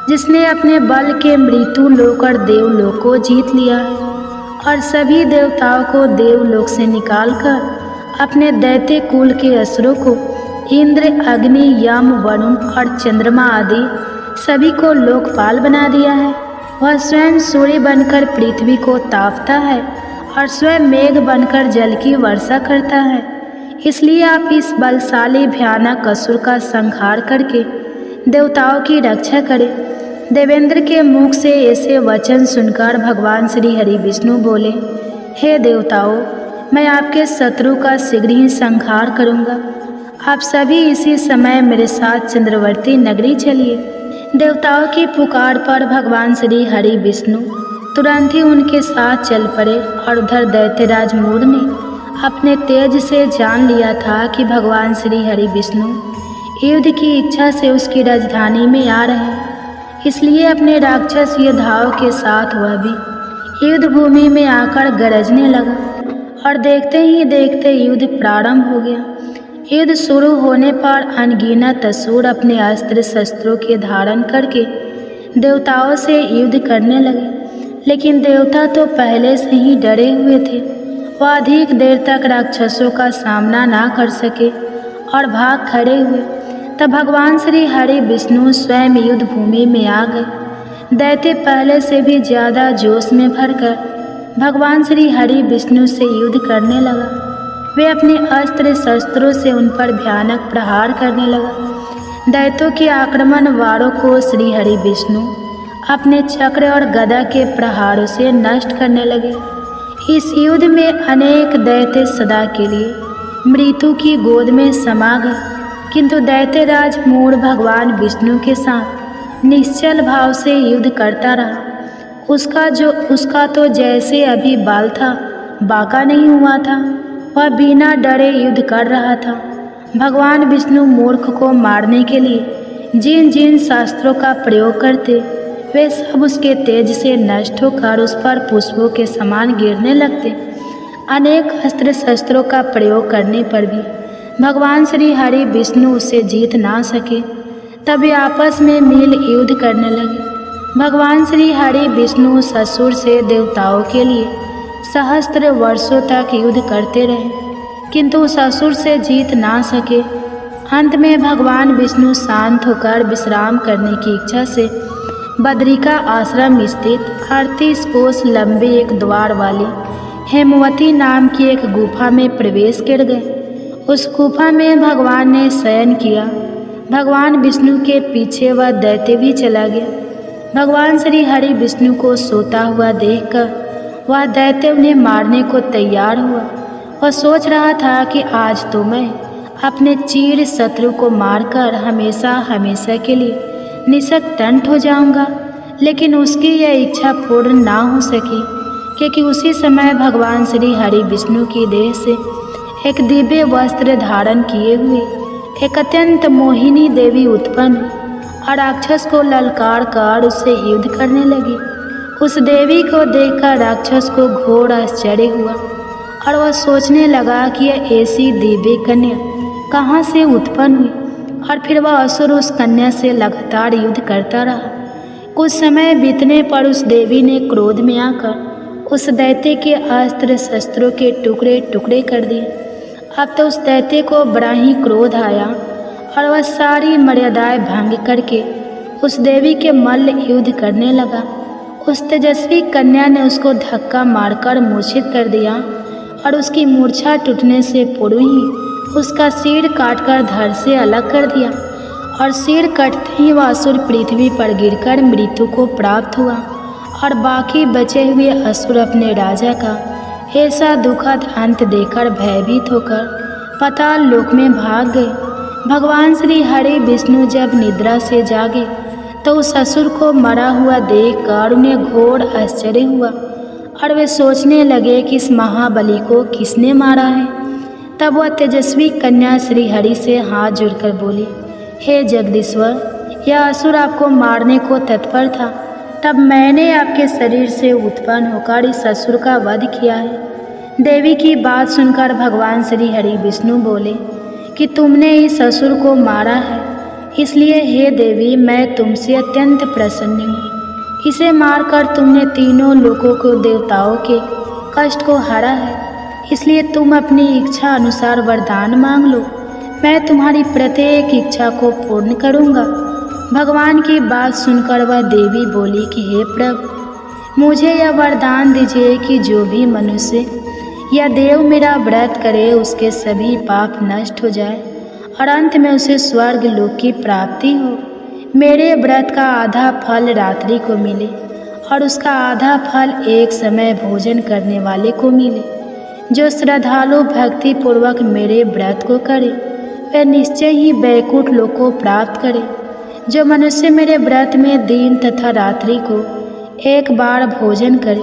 जिसने अपने बल के मृत्यु लोक और देवलोक को जीत लिया है और सभी देवताओं को देवलोक से निकालकर अपने दैत्य कुल के असुरों को इंद्र, अग्नि, यम, वरुण और चंद्रमा आदि सभी को लोकपाल बना दिया है। वह स्वयं सूर्य बनकर पृथ्वी को तापता है और स्वयं मेघ बनकर जल की वर्षा करता है। इसलिए आप इस बलशाली भयानक असुर का संहार करके देवताओं की रक्षा करें। देवेंद्र के मुख से ऐसे वचन सुनकर भगवान श्री हरि विष्णु बोले, हे देवताओं, मैं आपके शत्रु का शीघ्र ही संहार करूँगा। आप सभी इसी समय मेरे साथ चंद्रवर्ती नगरी चलिए। देवताओं की पुकार पर भगवान श्री हरि विष्णु तुरंत ही उनके साथ चल पड़े और उधर दैत्यराज मूढ़ ने अपने तेज से जान लिया था कि भगवान श्री हरि विष्णु युद्ध की इच्छा से उसकी राजधानी में आ रहे हैं। इसलिए अपने राक्षस योद्धाओं के साथ वह भी युद्ध भूमि में आकर गरजने लगा और देखते ही देखते युद्ध प्रारंभ हो गया। युद्ध शुरू होने पर अनगिनत असुर अपने अस्त्र शस्त्रों के धारण करके देवताओं से युद्ध करने लगे, लेकिन देवता तो पहले से ही डरे हुए थे। वह अधिक देर तक राक्षसों का सामना ना कर सके और भाग खड़े हुए। तब भगवान श्री हरि विष्णु स्वयं युद्ध भूमि में आ गए। दैत्य पहले से भी ज़्यादा जोश में भरकर भगवान श्री हरि विष्णु से युद्ध करने लगा। वे अपने अस्त्र शस्त्रों से उन पर भयानक प्रहार करने लगा। दैत्यों के आक्रमण वारों को श्री हरि विष्णु अपने चक्र और गदा के प्रहारों से नष्ट करने लगे। इस युद्ध में अनेक दैत्य सदा के लिए मृत्यु की गोद में समा गए, किंतु दैत्यराज मूढ़ भगवान विष्णु के साथ निश्चल भाव से युद्ध करता रहा। उसका तो जैसे अभी बाल था, बांका नहीं हुआ था। वह बिना डरे युद्ध कर रहा था। भगवान विष्णु मूर्ख को मारने के लिए जिन जिन शास्त्रों का प्रयोग करते, वे सब उसके तेज से नष्ट होकर उस पर पुष्पों के समान गिरने लगते। अनेक अस्त्र शस्त्रों का प्रयोग करने पर भी भगवान श्री हरि विष्णु उससे जीत ना सके। तब वे आपस में मिल युद्ध करने लगे। भगवान श्री हरि विष्णु ससुर से देवताओं के लिए सहस्त्र वर्षों तक युद्ध करते रहे, किंतु ससुर से जीत ना सके। अंत में भगवान विष्णु शांत होकर विश्राम करने की इच्छा से बद्रिका आश्रम स्थित 38 कोस लंबे एक द्वार वाली हेमवती नाम की एक गुफा में प्रवेश कर गए। उस गुफा में भगवान ने शयन किया। भगवान विष्णु के पीछे वह दैत्य भी चला गया। भगवान श्री हरि विष्णु को सोता हुआ देखकर वह दैत्य उन्हें मारने को तैयार हुआ। वह सोच रहा था कि आज तो मैं अपने चीर शत्रु को मारकर हमेशा हमेशा के लिए निशक्तंठ हो जाऊंगा, लेकिन उसकी यह इच्छा पूर्ण ना हो सकी, क्योंकि उसी समय भगवान श्री हरि विष्णु की देह से एक दिव्य वस्त्र धारण किए हुए एक अत्यंत मोहिनी देवी उत्पन्न और राक्षस को ललकार कर उससे युद्ध करने लगी। उस देवी को देखकर राक्षस को घोर आश्चर्य हुआ और वह सोचने लगा कि यह ऐसी दिव्य कन्या कहाँ से उत्पन्न हुई, और फिर वह असुर उस कन्या से लगातार युद्ध करता रहा। कुछ समय बीतने पर उस देवी ने क्रोध में आकर उस दैत्य के अस्त्र शस्त्रों के टुकड़े टुकड़े कर दिए। अब तो उस दैत्य को बड़ा ही क्रोध आया और वह सारी मर्यादाएं भंग करके उस देवी के मल्ल युद्ध करने लगा। उस तेजस्वी कन्या ने उसको धक्का मारकर मूर्छित कर दिया और उसकी मूर्छा टूटने से पूर्व ही उसका सिर काटकर धड़ से अलग कर दिया, और सिर कटते ही वह असुर पृथ्वी पर गिरकर मृत्यु को प्राप्त हुआ। और बाकी बचे हुए असुर अपने राजा का ऐसा दुखद अंत देखकर भयभीत होकर पाताल लोक में भाग गए। भगवान श्री हरि विष्णु जब निद्रा से जागे तो उस असुर को मरा हुआ देखकर उन्हें घोर आश्चर्य हुआ और वे सोचने लगे कि इस महाबली को किसने मारा है। तब वह तेजस्वी कन्या श्री हरि से हाथ जोड़कर बोली, हे जगदीश्वर, यह असुर आपको मारने को तत्पर था, तब मैंने आपके शरीर से उत्पन्न होकर इस असुर का वध किया है। देवी की बात सुनकर भगवान श्री हरि विष्णु बोले कि तुमने इस असुर को मारा है, इसलिए हे देवी मैं तुमसे अत्यंत प्रसन्न हूँ। इसे मारकर तुमने तीनों लोगों को देवताओं के कष्ट को हरा है, इसलिए तुम अपनी इच्छा अनुसार वरदान मांग लो, मैं तुम्हारी प्रत्येक इच्छा को पूर्ण करूँगा। भगवान की बात सुनकर वह देवी बोली कि हे प्रभु, मुझे यह वरदान दीजिए कि जो भी मनुष्य या देव मेरा व्रत करे उसके सभी पाप नष्ट हो जाए और अंत में उसे स्वर्ग लोक की प्राप्ति हो। मेरे व्रत का आधा फल रात्रि को मिले और उसका आधा फल एक समय भोजन करने वाले को मिले। जो श्रद्धालु भक्ति पूर्वक मेरे व्रत को करे वह निश्चय ही वैकुंठ लोक को प्राप्त करे। जो मनुष्य मेरे व्रत में दिन तथा रात्रि को एक बार भोजन करे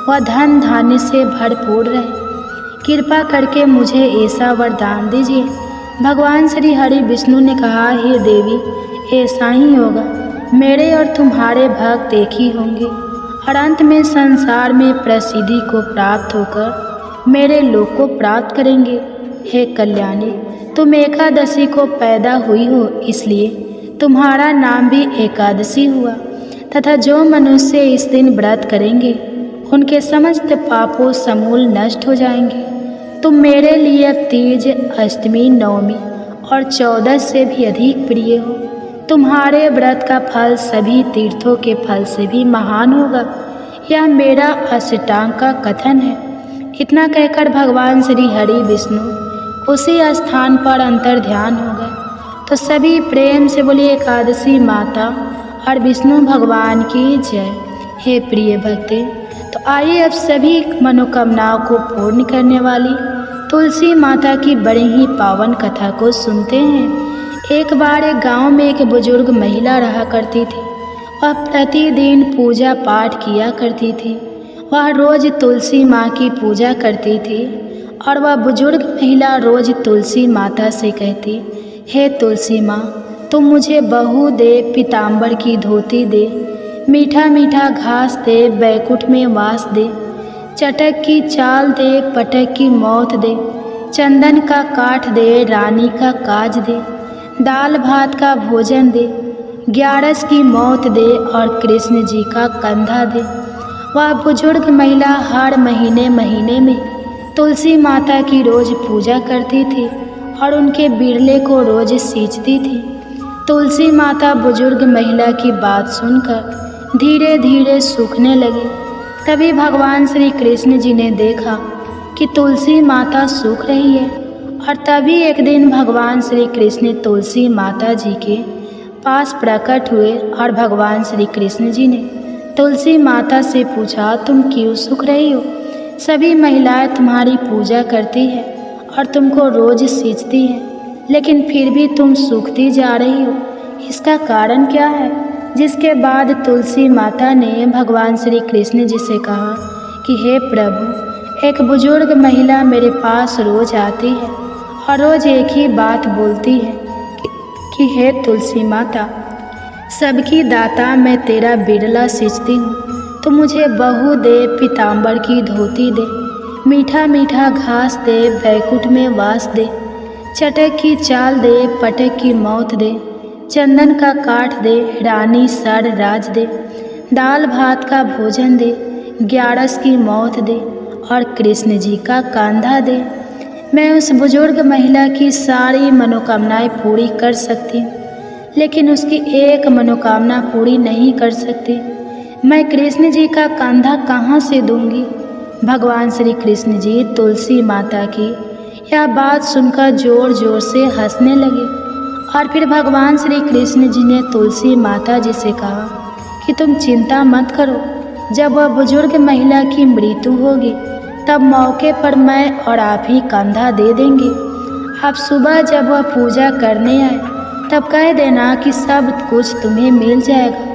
वह धन धान्य से भरपूर रहे। कृपा करके मुझे ऐसा वरदान दीजिए। भगवान श्री हरि विष्णु ने कहा, हे देवी, ऐसा ही होगा। मेरे और तुम्हारे भक्त एक ही होंगे और अंत में संसार में प्रसिद्धि को प्राप्त होकर मेरे लोक को प्राप्त करेंगे। हे कल्याणी, तुम एकादशी को पैदा हुई हो, इसलिए तुम्हारा नाम भी एकादशी हुआ, तथा जो मनुष्य इस दिन व्रत करेंगे उनके समस्त पापों समूल नष्ट हो जाएंगे। तुम मेरे लिए अब तीज, अष्टमी, नवमी और 14 से भी अधिक प्रिय हो। तुम्हारे व्रत का फल सभी तीर्थों के फल से भी महान होगा। यह मेरा अष्टांग का कथन है। इतना कहकर भगवान श्री हरि विष्णु उसी स्थान पर अंतर ध्यान हो गए। तो सभी प्रेम से बोलिए एकादशी माता और विष्णु भगवान की जय। हे प्रिय भक्ति, तो आइए अब सभी मनोकामनाओं को पूर्ण करने वाली तुलसी माता की बड़ी ही पावन कथा को सुनते हैं। एक बार एक गांव में एक बुजुर्ग महिला रहा करती थी। वह प्रतिदिन पूजा पाठ किया करती थी। वह रोज तुलसी माँ की पूजा करती थी और वह बुजुर्ग महिला रोज तुलसी माता से कहती, हे तुलसी माँ, तुम मुझे बहू दे, पीताम्बर की धोती दे, मीठा मीठा घास दे, बैकुंठ में वास दे, चटक की चाल दे, पटक की मौत दे, चंदन का काठ दे, रानी का काज दे, दाल भात का भोजन दे, ग्यारस की मौत दे और कृष्ण जी का कंधा दे। वह बुजुर्ग महिला हर महीने में तुलसी माता की रोज पूजा करती थी और उनके बिरले को रोज सींचती थी। तुलसी माता बुजुर्ग महिला की बात सुनकर धीरे धीरे सूखने लगी। तभी भगवान श्री कृष्ण जी ने देखा कि तुलसी माता सूख रही है और तभी एक दिन भगवान श्री कृष्ण तुलसी माता जी के पास प्रकट हुए और भगवान श्री कृष्ण जी ने तुलसी माता से पूछा, तुम क्यों सूख रही हो? सभी महिलाएं तुम्हारी पूजा करती है और तुमको रोज सींचती हैं, लेकिन फिर भी तुम सूखती जा रही हो, इसका कारण क्या है? जिसके बाद तुलसी माता ने भगवान श्री कृष्ण जी से कहा कि हे प्रभु, एक बुजुर्ग महिला मेरे पास रोज आती है और रोज एक ही बात बोलती है कि हे तुलसी माता, सबकी दाता, मैं तेरा बिरला सींचती हूँ, तो मुझे बहू दे, पीताम्बर की धोती दे, मीठा मीठा घास दे, बैकुंठ में वास दे, चटक की चाल दे, पटक की मौत दे, चंदन का काठ दे, रानी सर राज दे, दाल भात का भोजन दे, ग्यारस की मौत दे और कृष्ण जी का कंधा दे। मैं उस बुजुर्ग महिला की सारी मनोकामनाएं पूरी कर सकती हूँ, लेकिन उसकी एक मनोकामना पूरी नहीं कर सकती। मैं कृष्ण जी का कंधा कहाँ से दूंगी? भगवान श्री कृष्ण जी तुलसी माता की यह बात सुनकर जोर जोर से हंसने लगे और फिर भगवान श्री कृष्ण जी ने तुलसी माता जी से कहा कि तुम चिंता मत करो, जब वह बुजुर्ग महिला की मृत्यु होगी तब मौके पर मैं और आप ही कंधा दे देंगे। आप सुबह जब वह पूजा करने आए तब कह देना कि सब कुछ तुम्हें मिल जाएगा।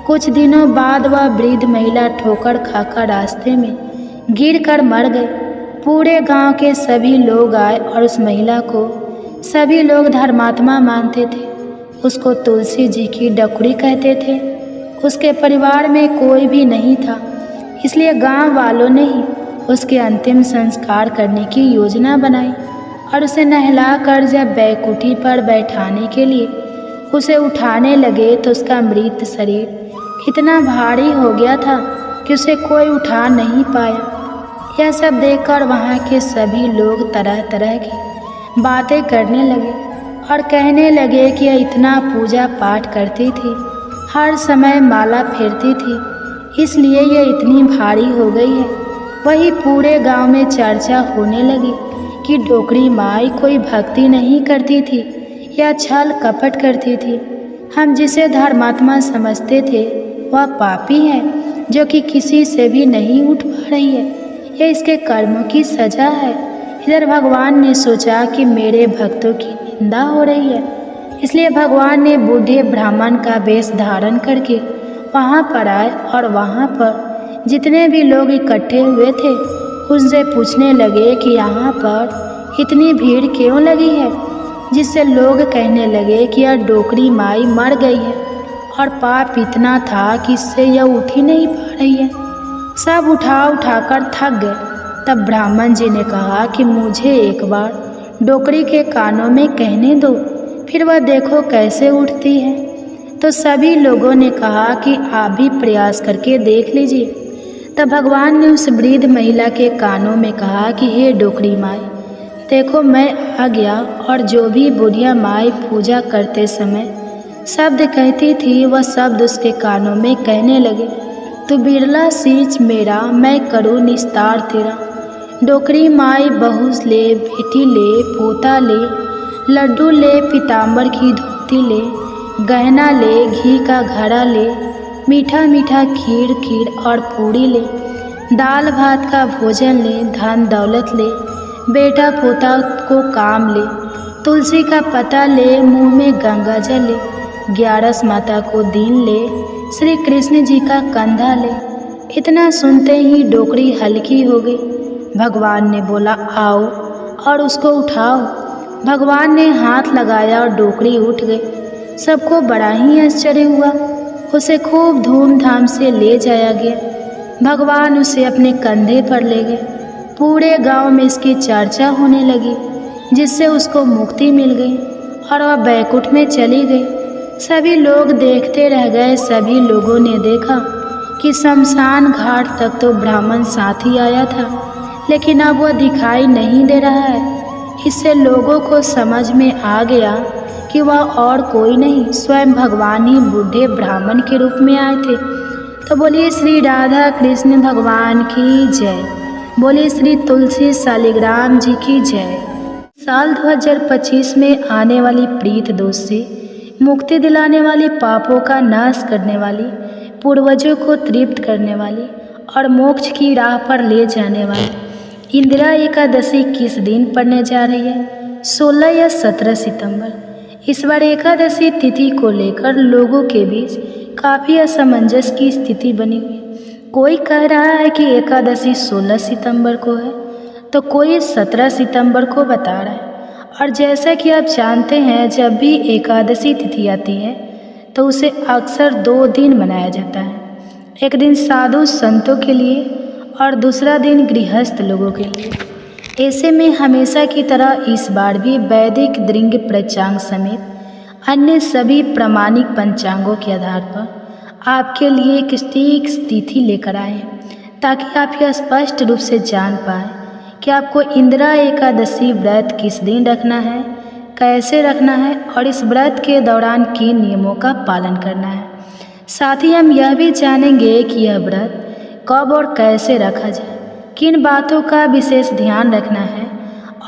कुछ दिनों बाद वह वृद्ध महिला ठोकर खाकर रास्ते में गिरकर मर गई। पूरे गांव के सभी लोग आए और उस महिला को सभी लोग धर्मात्मा मानते थे। उसको तुलसी जी की डकुरी कहते थे। उसके परिवार में कोई भी नहीं था, इसलिए गांव वालों ने ही उसके अंतिम संस्कार करने की योजना बनाई और उसे नहलाकर जब बैकुंठी पर बैठाने के लिए उसे उठाने लगे तो उसका मृत शरीर इतना भारी हो गया था कि उसे कोई उठा नहीं पाया। यह सब देखकर वहाँ के सभी लोग तरह तरह की बातें करने लगे और कहने लगे कि यह इतना पूजा पाठ करती थी, हर समय माला फेरती थी, इसलिए यह इतनी भारी हो गई है। वही पूरे गांव में चर्चा होने लगी कि डोकरी माई कोई भक्ति नहीं करती थी या छल कपट करती थी। हम जिसे धर्मात्मा समझते थे वह पापी है जो कि किसी से भी नहीं उठ पा रही है। यह इसके कर्मों की सजा है। इधर भगवान ने सोचा कि मेरे भक्तों की निंदा हो रही है, इसलिए भगवान ने बूढ़े ब्राह्मण का वेश धारण करके वहाँ पर आए और वहाँ पर जितने भी लोग इकट्ठे हुए थे उनसे पूछने लगे कि यहाँ पर इतनी भीड़ क्यों लगी है, जिससे लोग कहने लगे कि यह डोकरी माई मर गई है और पाप इतना था कि इससे यह उठ ही नहीं पा रही है। सब उठाकर थक गए। तब ब्राह्मण जी ने कहा कि मुझे एक बार डोकरी के कानों में कहने दो, फिर वह देखो कैसे उठती है। तो सभी लोगों ने कहा कि आप भी प्रयास करके देख लीजिए। तब भगवान ने उस वृद्ध महिला के कानों में कहा कि हे डोकरी माई, देखो मैं आ गया। और जो भी बुढ़िया माई पूजा करते समय शब्द कहती थी वह शब्द उसके कानों में कहने लगे, तू बिरला सींच मेरा, मैं करूँ निस्तार तेरा, डोकरी माई बहू ले, बेटी ले, पोता ले, लड्डू ले, पीताम्बर की धोती ले, गहना ले, घी का घड़ा ले, मीठा मीठा खीर और पूड़ी ले, दाल भात का भोजन ले, धन दौलत ले, बेटा पोता को काम ले, तुलसी का पत्ता ले, मुंह में गंगा जल ले, 11 माता को दीन ले, श्री कृष्ण जी का कंधा ले। इतना सुनते ही डोकरी हल्की हो गई। भगवान ने बोला आओ और उसको उठाओ। भगवान ने हाथ लगाया और डोकरी उठ गई। सबको बड़ा ही आश्चर्य हुआ। उसे खूब धूमधाम से ले जाया गया। भगवान उसे अपने कंधे पर ले गए। पूरे गांव में इसकी चर्चा होने लगी, जिससे उसको मुक्ति मिल गई और वह बैकुंठ में चली गई। सभी लोग देखते रह गए। सभी लोगों ने देखा कि शमशान घाट तक तो ब्राह्मण साथी आया था, लेकिन अब वह दिखाई नहीं दे रहा है। इससे लोगों को समझ में आ गया कि वह और कोई नहीं, स्वयं भगवान ही बूढ़े ब्राह्मण के रूप में आए थे। तो बोलिए श्री राधा कृष्ण भगवान की जय। बोलिए श्री तुलसी शालिग्राम जी की जय। साल 2025 में आने वाली प्रीत दोष से मुक्ति दिलाने वाली, पापों का नाश करने वाली, पूर्वजों को तृप्त करने वाली और मोक्ष की राह पर ले जाने वाली इंदिरा एकादशी किस दिन पड़ने जा रही है? 16 या 17 सितंबर। इस बार एकादशी तिथि को लेकर लोगों के बीच काफ़ी असमंजस की स्थिति बनी हुई। कोई कह रहा है कि एकादशी 16 सितंबर को है, तो कोई 17 सितंबर को बता रहा है। और जैसा कि आप जानते हैं, जब भी एकादशी तिथि आती है तो उसे अक्सर 2 दिन मनाया जाता है। एक दिन साधु संतों के लिए और दूसरा दिन गृहस्थ लोगों के लिए। ऐसे में हमेशा की तरह इस बार भी वैदिक दृंग पंचांग समेत अन्य सभी प्रामाणिक पंचांगों के आधार पर आपके लिए एक सटीक तिथि लेकर आए, ताकि आप यह स्पष्ट रूप से जान पाएँ कि आपको इंदिरा एकादशी व्रत किस दिन रखना है, कैसे रखना है और इस व्रत के दौरान किन नियमों का पालन करना है। साथ ही हम यह भी जानेंगे कि यह व्रत कब और कैसे रखा जाए, किन बातों का विशेष ध्यान रखना है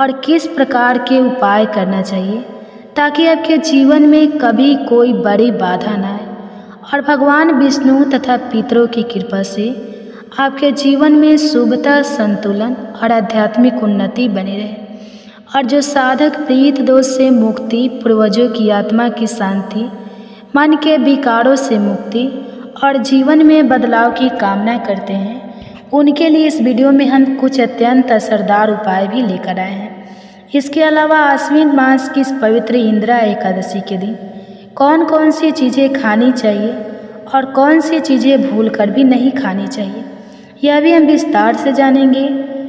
और किस प्रकार के उपाय करना चाहिए, ताकि आपके जीवन में कभी कोई बड़ी बाधा न आए और भगवान विष्णु तथा पितरों की कृपा से आपके जीवन में शुभता, संतुलन और आध्यात्मिक उन्नति बनी रहे। और जो साधक प्रीत दोष से मुक्ति, पूर्वजों की आत्मा की शांति, मन के विकारों से मुक्ति और जीवन में बदलाव की कामना करते हैं, उनके लिए इस वीडियो में हम कुछ अत्यंत असरदार उपाय भी लेकर आए हैं। इसके अलावा आश्विन मास की इस पवित्र इंदिरा एकादशी के दिन कौन कौन सी चीज़ें खानी चाहिए और कौन सी चीज़ें भूल कर भी नहीं खानी चाहिए, यह भी हम विस्तार से जानेंगे।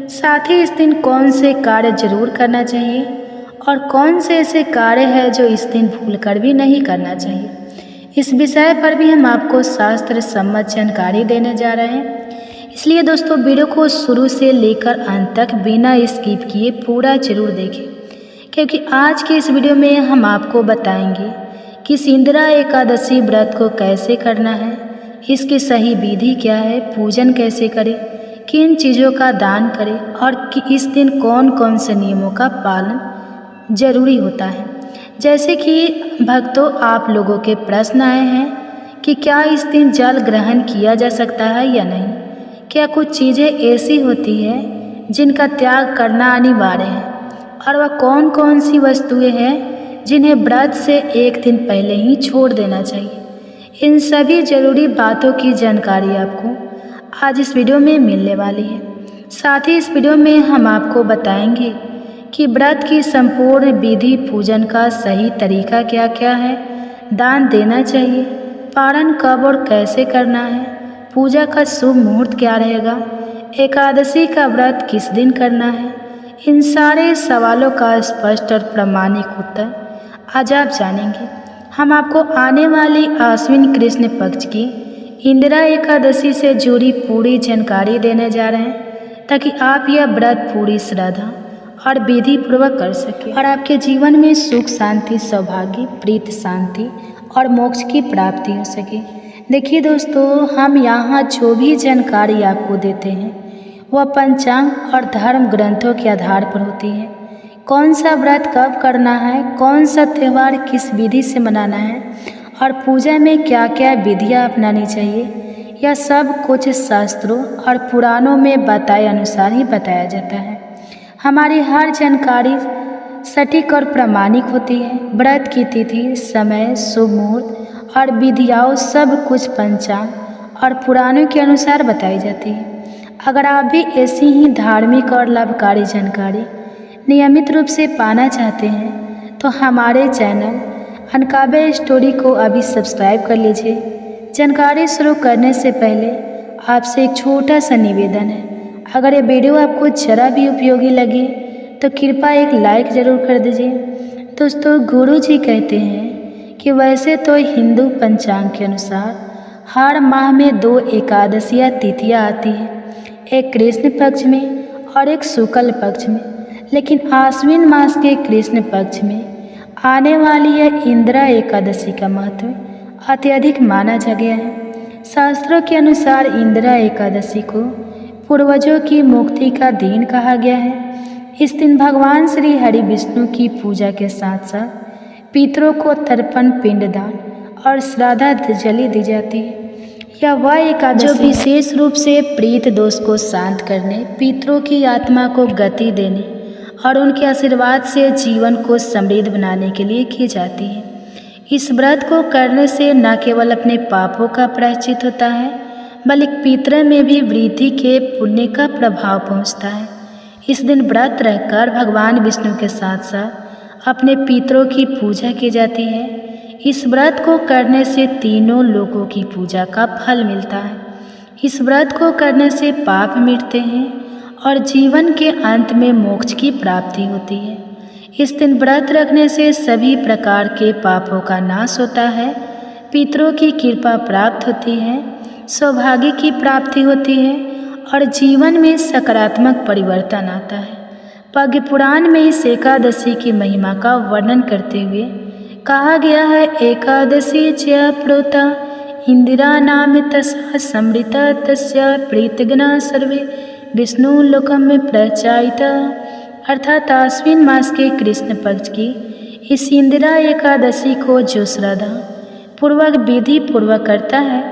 साथ ही इस दिन कौन से कार्य जरूर करना चाहिए और कौन से ऐसे कार्य हैं जो इस दिन भूलकर भी नहीं करना चाहिए, इस विषय पर भी हम आपको शास्त्र सम्मत जानकारी देने जा रहे हैं। इसलिए दोस्तों, वीडियो को शुरू से लेकर अंत तक बिना स्किप किए पूरा जरूर देखें, क्योंकि आज की इस वीडियो में हम आपको बताएंगे कि इस इंदिरा एकादशी व्रत को कैसे करना है, इसकी सही विधि क्या है, पूजन कैसे करें, किन चीज़ों का दान करें और कि इस दिन कौन कौन से नियमों का पालन जरूरी होता है। जैसे कि भक्तों, आप लोगों के प्रश्न आए हैं कि क्या इस दिन जल ग्रहण किया जा सकता है या नहीं, क्या कुछ चीज़ें ऐसी होती हैं जिनका त्याग करना अनिवार्य है, और वह कौन कौन सी वस्तुएं हैं जिन्हें व्रत से एक दिन पहले ही छोड़ देना चाहिए। इन सभी जरूरी बातों की जानकारी आपको आज इस वीडियो में मिलने वाली है। साथ ही इस वीडियो में हम आपको बताएंगे कि व्रत की संपूर्ण विधि, पूजन का सही तरीका क्या क्या है, दान देना चाहिए, पारण कब और कैसे करना है, पूजा का शुभ मुहूर्त क्या रहेगा, एकादशी का व्रत किस दिन करना है। इन सारे सवालों का स्पष्ट और प्रामाणिक उत्तर आज आप जानेंगे। हम आपको आने वाली आश्विन कृष्ण पक्ष की इंदिरा एकादशी से जुड़ी पूरी जानकारी देने जा रहे हैं, ताकि आप यह व्रत पूरी श्रद्धा और विधि पूर्वक कर सकें और आपके जीवन में सुख, शांति, सौभाग्य, प्रीत, शांति और मोक्ष की प्राप्ति हो सके। देखिए दोस्तों, हम यहाँ जो भी जानकारी आपको देते हैं वह पंचांग और धर्म ग्रंथों के आधार पर होती है। कौन सा व्रत कब करना है, कौन सा त्यौहार किस विधि से मनाना है और पूजा में क्या क्या विधियाँ अपनानी चाहिए, यह सब कुछ शास्त्रों और पुराणों में बताए अनुसार ही बताया जाता है। हमारी हर जानकारी सटीक और प्रामाणिक होती है। व्रत की तिथि, समय, शुभ मुहूर्त और विधियाँ सब कुछ पंचांग और पुराणों के अनुसार बताई जाती है। अगर आप भी ऐसी ही धार्मिक और लाभकारी जानकारी नियमित रूप से पाना चाहते हैं तो हमारे चैनल अनकाबे स्टोरी को अभी सब्सक्राइब कर लीजिए। जानकारी शुरू करने से पहले आपसे एक छोटा सा निवेदन है, अगर ये वीडियो आपको जरा भी उपयोगी लगे तो कृपया एक लाइक ज़रूर कर दीजिए। दोस्तों, गुरु जी कहते हैं कि वैसे तो हिंदू पंचांग के अनुसार हर माह में 2 एकादशियाँ तिथियाँ आती हैं, एक कृष्ण पक्ष में और एक शुक्ल पक्ष में, लेकिन आश्विन मास के कृष्ण पक्ष में आने वाली यह इंदिरा एकादशी का महत्व अत्यधिक माना जा गया है। शास्त्रों के अनुसार इंदिरा एकादशी को पूर्वजों की मुक्ति का दिन कहा गया है। इस दिन भगवान श्री हरि विष्णु की पूजा के साथ साथ पितरों को तर्पण, पिंडदान और श्राद्धांजलि दी जाती है। यह वह एकादशी जो विशेष रूप से प्रीत दोष को शांत करने, पितरों की आत्मा को गति देने और उनके आशीर्वाद से जीवन को समृद्ध बनाने के लिए की जाती है। इस व्रत को करने से न केवल अपने पापों का प्रायश्चित होता है, बल्कि पितरों में भी वृद्धि के पुण्य का प्रभाव पहुंचता है। इस दिन व्रत रहकर भगवान विष्णु के साथ साथ अपने पितरों की पूजा की जाती है। इस व्रत को करने से तीनों लोकों की पूजा का फल मिलता है। इस व्रत को करने से पाप मिटते हैं और जीवन के अंत में मोक्ष की प्राप्ति होती है। इस दिन व्रत रखने से सभी प्रकार के पापों का नाश होता है, पितरों की कृपा प्राप्त होती है, सौभाग्य की प्राप्ति होती है और जीवन में सकारात्मक परिवर्तन आता है। पद्म पुराण में इस एकादशी की महिमा का वर्णन करते हुए कहा गया है, एकादशी च प्रोता इंदिरा नाम तस्या समृता तस्या प्रीतगना सर्वे विष्णु लोकम में प्रचायिता। अर्थात आश्विन मास के कृष्ण पक्ष की इस इंदिरा एकादशी को जो श्रद्धा पूर्वक विधि पूर्वक करता है,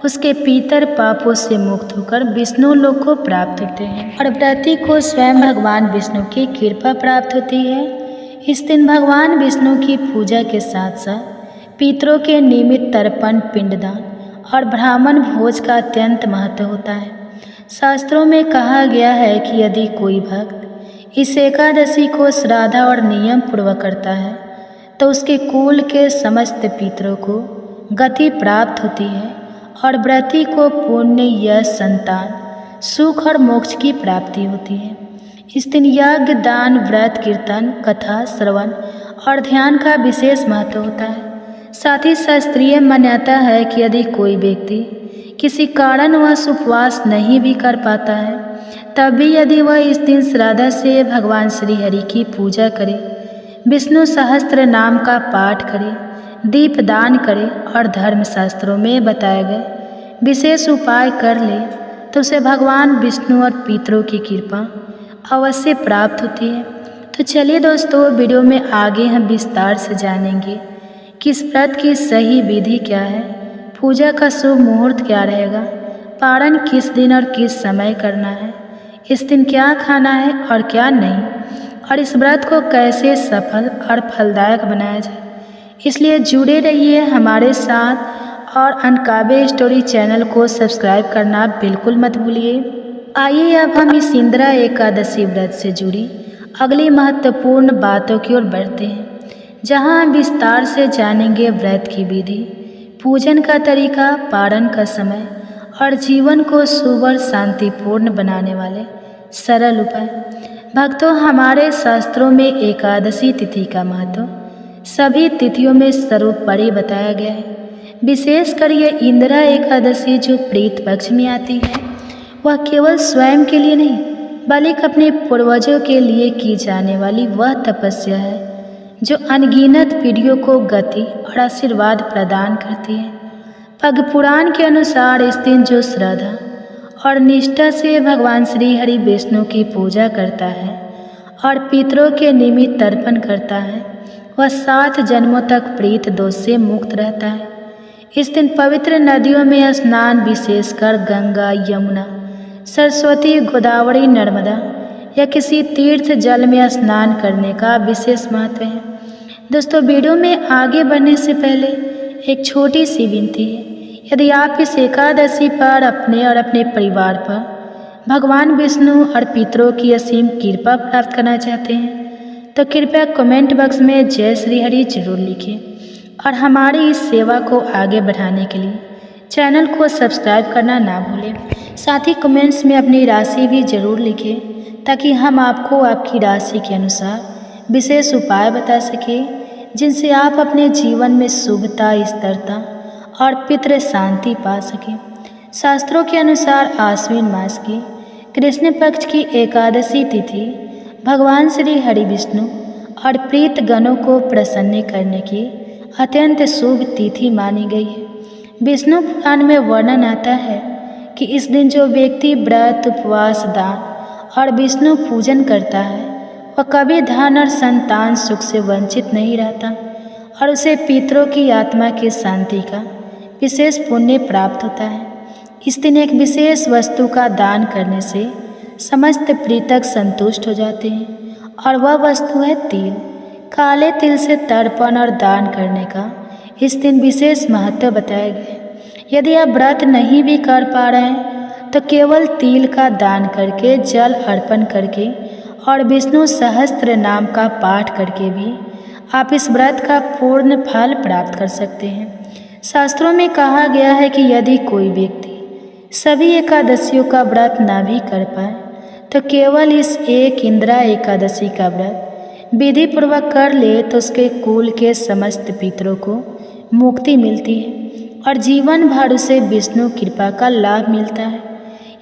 उसके पितर पापों से मुक्त होकर विष्णु लोक को प्राप्त होते हैं और व्रती को स्वयं भगवान विष्णु की कृपा प्राप्त होती है। इस दिन भगवान विष्णु की पूजा के साथ साथ पितरों के नियमित तर्पण, पिंडदान और ब्राह्मण भोज का अत्यंत महत्व होता है। शास्त्रों में कहा गया है कि यदि कोई भक्त इस एकादशी को श्रद्धा और नियम पूर्वक करता है तो उसके कुल के समस्त पितरों को गति प्राप्त होती है और व्रती को पुण्य, यश, संतान, सुख और मोक्ष की प्राप्ति होती है। इस दिन यज्ञ, दान, व्रत, कीर्तन, कथा, श्रवण और ध्यान का विशेष महत्व होता है। साथ ही शास्त्रीय मान्यता है कि यदि कोई व्यक्ति किसी कारणवश उपवास नहीं भी कर पाता है, तब भी यदि वह इस दिन श्रद्धा से भगवान श्री हरि की पूजा करे, विष्णु सहस्त्र नाम का पाठ करे, दीप दान करे और धर्मशास्त्रों में बताए गए विशेष उपाय कर ले, तो उसे भगवान विष्णु और पितरों की कृपा अवश्य प्राप्त होती है। तो चलिए दोस्तों, वीडियो में आगे हम विस्तार से जानेंगे कि इस व्रत की सही विधि क्या है, पूजा का शुभ मुहूर्त क्या रहेगा, पारण किस दिन और किस समय करना है, इस दिन क्या खाना है और क्या नहीं, और इस व्रत को कैसे सफल और फलदायक बनाया जाए। इसलिए जुड़े रहिए हमारे साथ और अनकाबे स्टोरी चैनल को सब्सक्राइब करना बिल्कुल मत भूलिए। आइए अब हम इस इंदिरा एकादशी व्रत से जुड़ी अगली महत्वपूर्ण बातों की ओर बढ़ते हैं, जहां हम विस्तार से जानेंगे व्रत की विधि, पूजन का तरीका, पारण का समय और जीवन को शुभ और शांतिपूर्ण बनाने वाले सरल उपाय। भक्तों, हमारे शास्त्रों में एकादशी तिथि का महत्व सभी तिथियों में सर्वोपरि बताया गया है। विशेषकर यह इंदिरा एकादशी जो प्रीत पक्ष में आती है, वह केवल स्वयं के लिए नहीं बल्कि अपने पूर्वजों के लिए की जाने वाली वह तपस्या है जो अनगिनत पीढ़ियों को गति और आशीर्वाद प्रदान करती है। पद्म पुराण के अनुसार इस दिन जो श्रद्धा और निष्ठा से भगवान श्री हरि विष्णु की पूजा करता है और पितरों के निमित्त तर्पण करता है, वह 7 जन्मों तक प्रेत दोष से मुक्त रहता है। इस दिन पवित्र नदियों में स्नान, विशेषकर गंगा, यमुना, सरस्वती, गोदावरी, नर्मदा या किसी तीर्थ जल में स्नान करने का विशेष महत्व है। दोस्तों, वीडियो में आगे बढ़ने से पहले एक छोटी सी विनती है। यदि आप इस एकादशी पर अपने और अपने परिवार पर भगवान विष्णु और पितरों की असीम कृपा प्राप्त करना चाहते हैं तो कृपया कमेंट बॉक्स में जय श्री हरि जरूर लिखें और हमारी इस सेवा को आगे बढ़ाने के लिए चैनल को सब्सक्राइब करना ना भूलें। साथ ही कमेंट्स में अपनी राशि भी जरूर लिखें ताकि हम आपको आपकी राशि के अनुसार विशेष उपाय बता सकें जिनसे आप अपने जीवन में शुभता, स्थिरता और पितृ शांति पा सकें। शास्त्रों के अनुसार आश्विन मास की कृष्ण पक्ष की एकादशी तिथि भगवान श्री हरि विष्णु और प्रीत गणों को प्रसन्न करने की अत्यंत शुभ तिथि मानी गई है। विष्णु पुराण में वर्णन आता है कि इस दिन जो व्यक्ति व्रत, उपवास, दान और विष्णु पूजन करता है वह कभी धन और संतान सुख से वंचित नहीं रहता और उसे पितरों की आत्मा की शांति का विशेष पुण्य प्राप्त होता है। इस दिन एक विशेष वस्तु का दान करने से समस्त प्रीतक संतुष्ट हो जाते हैं और वह वस्तु है तिल। काले तिल से तर्पण और दान करने का इस दिन विशेष महत्व बताया गया है। यदि आप व्रत नहीं भी कर पा रहे हैं तो केवल तिल का दान करके, जल अर्पण करके और विष्णु सहस्त्र नाम का पाठ करके भी आप इस व्रत का पूर्ण फल प्राप्त कर सकते हैं। शास्त्रों में कहा गया है कि यदि कोई व्यक्ति सभी एकादशियों का व्रत ना भी कर पाए तो केवल इस एक इंदिरा एकादशी का व्रत विधि पूर्वक कर ले तो उसके कुल के समस्त पितरों को मुक्ति मिलती है और जीवन भर उसे विष्णु कृपा का लाभ मिलता है।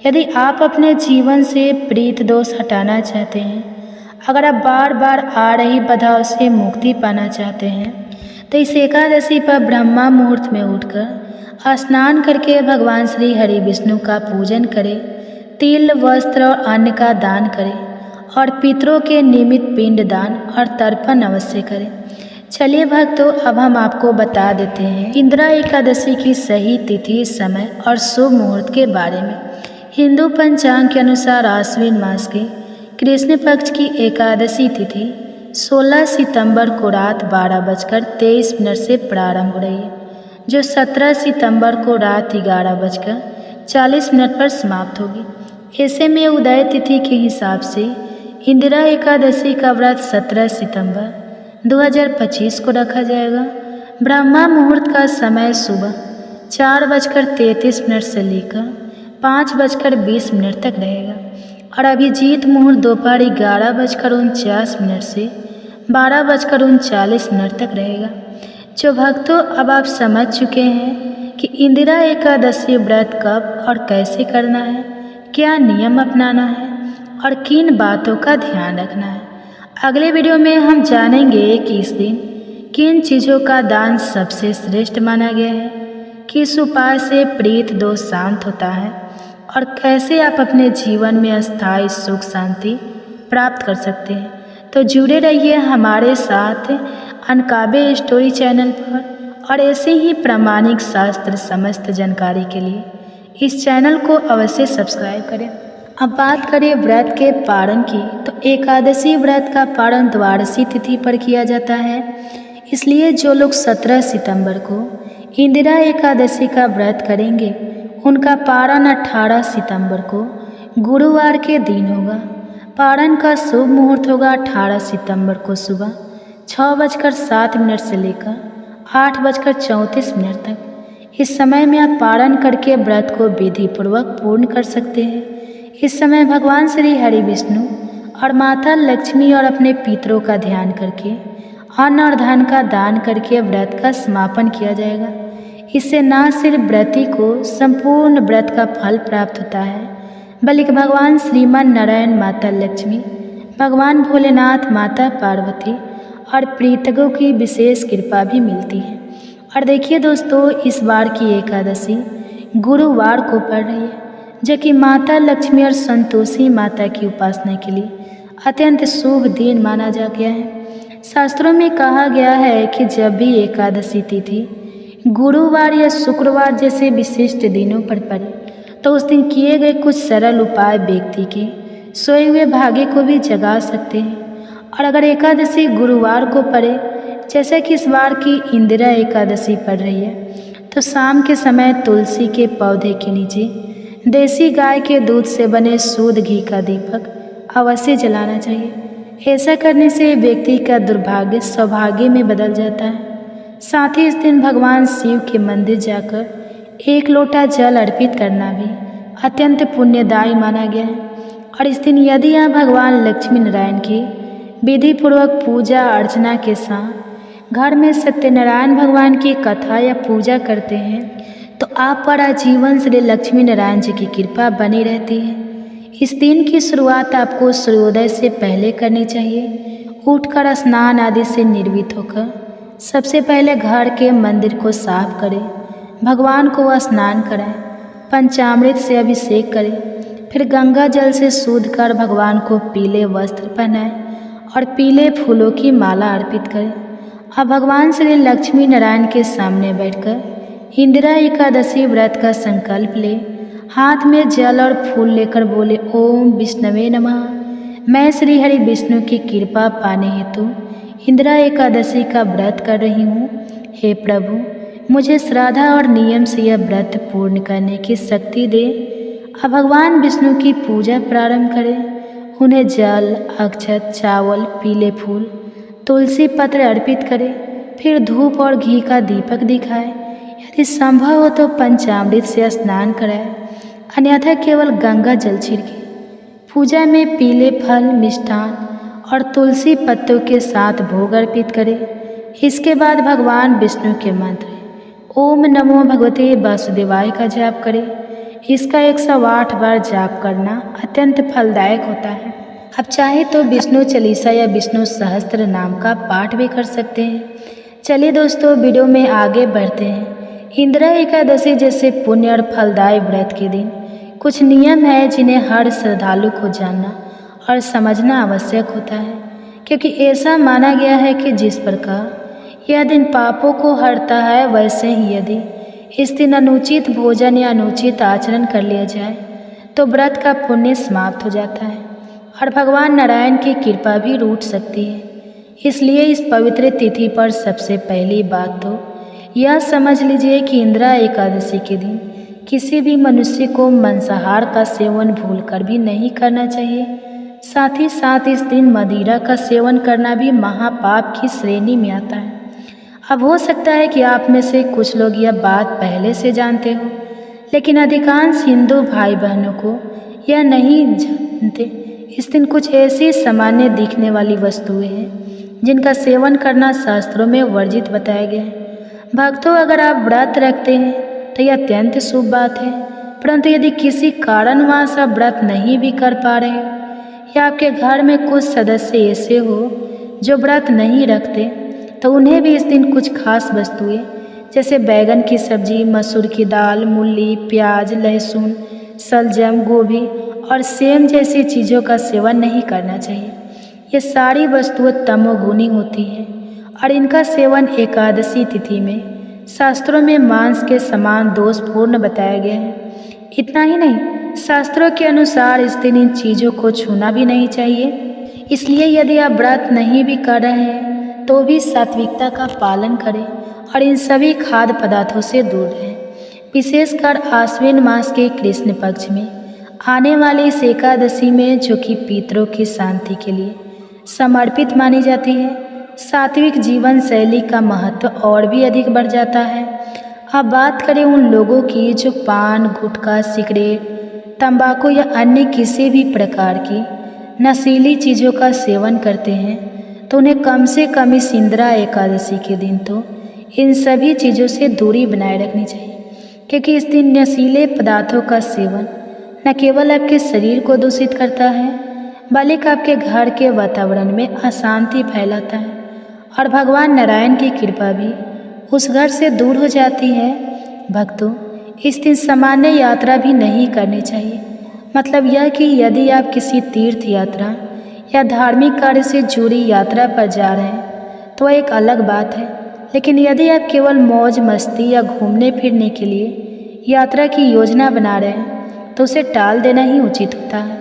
यदि आप अपने जीवन से प्रीत दोष हटाना चाहते हैं, अगर आप बार बार आ रही बाधाओं से मुक्ति पाना चाहते हैं तो इस एकादशी पर ब्रह्मा मुहूर्त में उठकर स्नान करके भगवान श्री हरि विष्णु का पूजन करें, तिल, वस्त्र और अन्न का दान करें और पितरों के निमित्त पिंड दान और तर्पण अवश्य करें। चलिए भक्तों, अब हम आपको बता देते हैं इंदिरा एकादशी की सही तिथि, समय और शुभ मुहूर्त के बारे में। हिंदू पंचांग के अनुसार आश्विन मास के कृष्ण पक्ष की एकादशी तिथि 16 सितंबर को रात 12:23 से प्रारंभ हो रही है, जो 17 सितंबर को रात 11:40 पर समाप्त होगी। ऐसे में उदय तिथि के हिसाब से इंदिरा एकादशी का व्रत 17 सितंबर 2025 को रखा जाएगा। ब्रह्मा मुहूर्त का समय सुबह 4:33 से लेकर 5:20 तक रहेगा और अभिजीत मुहूर्त दोपहर 11:49 से 12:39 तक रहेगा। जो भक्तों, अब आप समझ चुके हैं कि इंदिरा एकादशी व्रत कब और कैसे करना है, क्या नियम अपनाना है और किन बातों का ध्यान रखना है। अगले वीडियो में हम जानेंगे कि इस दिन किन चीज़ों का दान सबसे श्रेष्ठ माना गया है, किस उपाय से प्रीत दोष शांत होता है और कैसे आप अपने जीवन में अस्थायी सुख शांति प्राप्त कर सकते हैं। तो जुड़े रहिए हमारे साथ अनकाबे स्टोरी चैनल पर और ऐसे ही प्रामाणिक शास्त्र समस्त जानकारी के लिए इस चैनल को अवश्य सब्सक्राइब करें। अब बात करें व्रत के पारण की, तो एकादशी व्रत का पारण द्वादशी तिथि पर किया जाता है। इसलिए जो लोग 17 सितंबर को इंदिरा एकादशी का व्रत करेंगे उनका पारण 18 सितंबर को गुरुवार के दिन होगा। पारण का शुभ मुहूर्त होगा 18 सितंबर को सुबह 6:07 से लेकर 8:34 तक। इस समय में आप पारण करके व्रत को विधि पूर्वक पूर्ण कर सकते हैं। इस समय भगवान श्री हरि विष्णु और माता लक्ष्मी और अपने पितरों का ध्यान करके अन्न और धन का दान करके व्रत का समापन किया जाएगा। इससे न सिर्फ व्रती को संपूर्ण व्रत का फल प्राप्त होता है, बल्कि भगवान श्रीमान नारायण, माता लक्ष्मी, भगवान भोलेनाथ, माता पार्वती और प्रीतकों की विशेष कृपा भी मिलती है। और देखिए दोस्तों, इस बार की एकादशी गुरुवार को पड़ रही है, जो कि माता लक्ष्मी और संतोषी माता की उपासना के लिए अत्यंत शुभ दिन माना जा गया है। शास्त्रों में कहा गया है कि जब भी एकादशी तिथि गुरुवार या शुक्रवार जैसे विशिष्ट दिनों पर पड़े तो उस दिन किए गए कुछ सरल उपाय व्यक्ति के सोए हुए भाग्य को भी जगा सकते हैं। और अगर एकादशी गुरुवार को पड़े, जैसे कि इस बार की इंदिरा एकादशी पड़ रही है, तो शाम के समय तुलसी के पौधे के नीचे देसी गाय के दूध से बने शुद्ध घी का दीपक अवश्य जलाना चाहिए। ऐसा करने से व्यक्ति का दुर्भाग्य सौभाग्य में बदल जाता है। साथ ही इस दिन भगवान शिव के मंदिर जाकर एक लोटा जल अर्पित करना भी अत्यंत पुण्यदायी माना गया है। और इस दिन यदि आप भगवान लक्ष्मी नारायण की विधि पूर्वक पूजा अर्चना के साथ घर में सत्यनारायण भगवान की कथा या पूजा करते हैं तो आप पर आजीवन श्री लक्ष्मी नारायण जी की कृपा बनी रहती है। इस दिन की शुरुआत आपको सूर्योदय से पहले करनी चाहिए। उठकर स्नान आदि से निर्वित होकर सबसे पहले घर के मंदिर को साफ करें, भगवान को स्नान कराएं, पंचामृत से अभिषेक करें, फिर गंगा जल से शुद्ध कर भगवान को पीले वस्त्र पहनाएं और पीले फूलों की माला अर्पित करें। अब भगवान श्री लक्ष्मी नारायण के सामने बैठकर इंदिरा एकादशी व्रत का संकल्प ले, हाथ में जल और फूल लेकर बोले, ओम विष्णवे नमः। मैं श्री हरि विष्णु की कृपा पाने हेतु इंदिरा एकादशी का व्रत कर रही हूँ। हे प्रभु, मुझे श्रद्धा और नियम से यह व्रत पूर्ण करने की शक्ति दे। अब भगवान विष्णु की पूजा प्रारंभ करें। उन्हें जल, अक्षत, चावल, पीले फूल, तुलसी पत्र अर्पित करें। फिर धूप और घी का दीपक दिखाएं। यदि संभव हो तो पंचामृत से स्नान कराएं, अन्यथा केवल गंगा जल छिड़के। पूजा में पीले फल, मिष्ठान और तुलसी पत्तों के साथ भोग अर्पित करें। इसके बाद भगवान विष्णु के मंत्र ओम नमो भगवते वासुदेवाय का जाप करें। इसका 108 बार जाप करना अत्यंत फलदायक होता है। अब चाहे तो विष्णु चालीसा या विष्णु सहस्त्र नाम का पाठ भी कर सकते हैं। चलिए दोस्तों, वीडियो में आगे बढ़ते हैं। इंदिरा एकादशी जैसे पुण्य और फलदायी व्रत के दिन कुछ नियम है जिन्हें हर श्रद्धालु को जानना और समझना आवश्यक होता है, क्योंकि ऐसा माना गया है कि जिस प्रकार यह दिन पापों को हरता है, वैसे ही यदि इस दिन अनुचित भोजन या अनुचित आचरण कर लिया जाए तो व्रत का पुण्य समाप्त हो जाता है और भगवान नारायण की कृपा भी रूठ सकती है। इसलिए इस पवित्र तिथि पर सबसे पहली बात तो यह समझ लीजिए कि इंदिरा एकादशी के दिन किसी भी मनुष्य को मांसाहार का सेवन भूलकर भी नहीं करना चाहिए। साथ ही साथ इस दिन मदिरा का सेवन करना भी महापाप की श्रेणी में आता है। अब हो सकता है कि आप में से कुछ लोग यह बात पहले से जानते हो, लेकिन अधिकांश हिंदू भाई बहनों को यह नहीं जानते। इस दिन कुछ ऐसी सामान्य दिखने वाली वस्तुएं हैं जिनका सेवन करना शास्त्रों में वर्जित बताया गया है। भक्तों, अगर आप व्रत रखते हैं तो यह अत्यंत शुभ बात है, परंतु यदि किसी कारणवश आप व्रत नहीं भी कर पा रहे हो या आपके घर में कुछ सदस्य ऐसे हो जो व्रत नहीं रखते, तो उन्हें भी इस दिन कुछ खास वस्तुएं जैसे बैगन की सब्जी, मसूर की दाल, मूली, प्याज, लहसुन, सलजम, गोभी और सेम जैसी चीज़ों का सेवन नहीं करना चाहिए। ये सारी वस्तुएं तमोगुणी होती हैं और इनका सेवन एकादशी तिथि में शास्त्रों में मांस के समान दोषपूर्ण बताया गया है। इतना ही नहीं, शास्त्रों के अनुसार इस दिन इन चीज़ों को छूना भी नहीं चाहिए। इसलिए यदि आप व्रत नहीं भी कर रहे हैं तो भी सात्विकता का पालन करें और इन सभी खाद्य पदार्थों से दूर रहें। विशेषकर आश्विन मास के कृष्ण पक्ष में आने वाली इस एकादशी में, जो कि पितरों की शांति के लिए समर्पित मानी जाती है, सात्विक जीवन शैली का महत्व और भी अधिक बढ़ जाता है। अब बात करें उन लोगों की जो पान, गुटखा, सिगरेट, तंबाकू या अन्य किसी भी प्रकार की नशीली चीज़ों का सेवन करते हैं, तो उन्हें कम से कम इस इंदिरा एकादशी के दिन तो इन सभी चीज़ों से दूरी बनाए रखनी चाहिए, क्योंकि इस दिन नशीले पदार्थों का सेवन न केवल आपके शरीर को दूषित करता है, बल्कि आपके घर के वातावरण में अशांति फैलाता है और भगवान नारायण की कृपा भी उस घर से दूर हो जाती है। भक्तों, इस दिन सामान्य यात्रा भी नहीं करनी चाहिए। मतलब यह कि यदि आप किसी तीर्थ यात्रा या धार्मिक कार्य से जुड़ी यात्रा पर जा रहे हैं तो एक अलग बात है, लेकिन यदि आप केवल मौज मस्ती या घूमने फिरने के लिए यात्रा की योजना बना रहे हैं तो उसे टाल देना ही उचित होता है,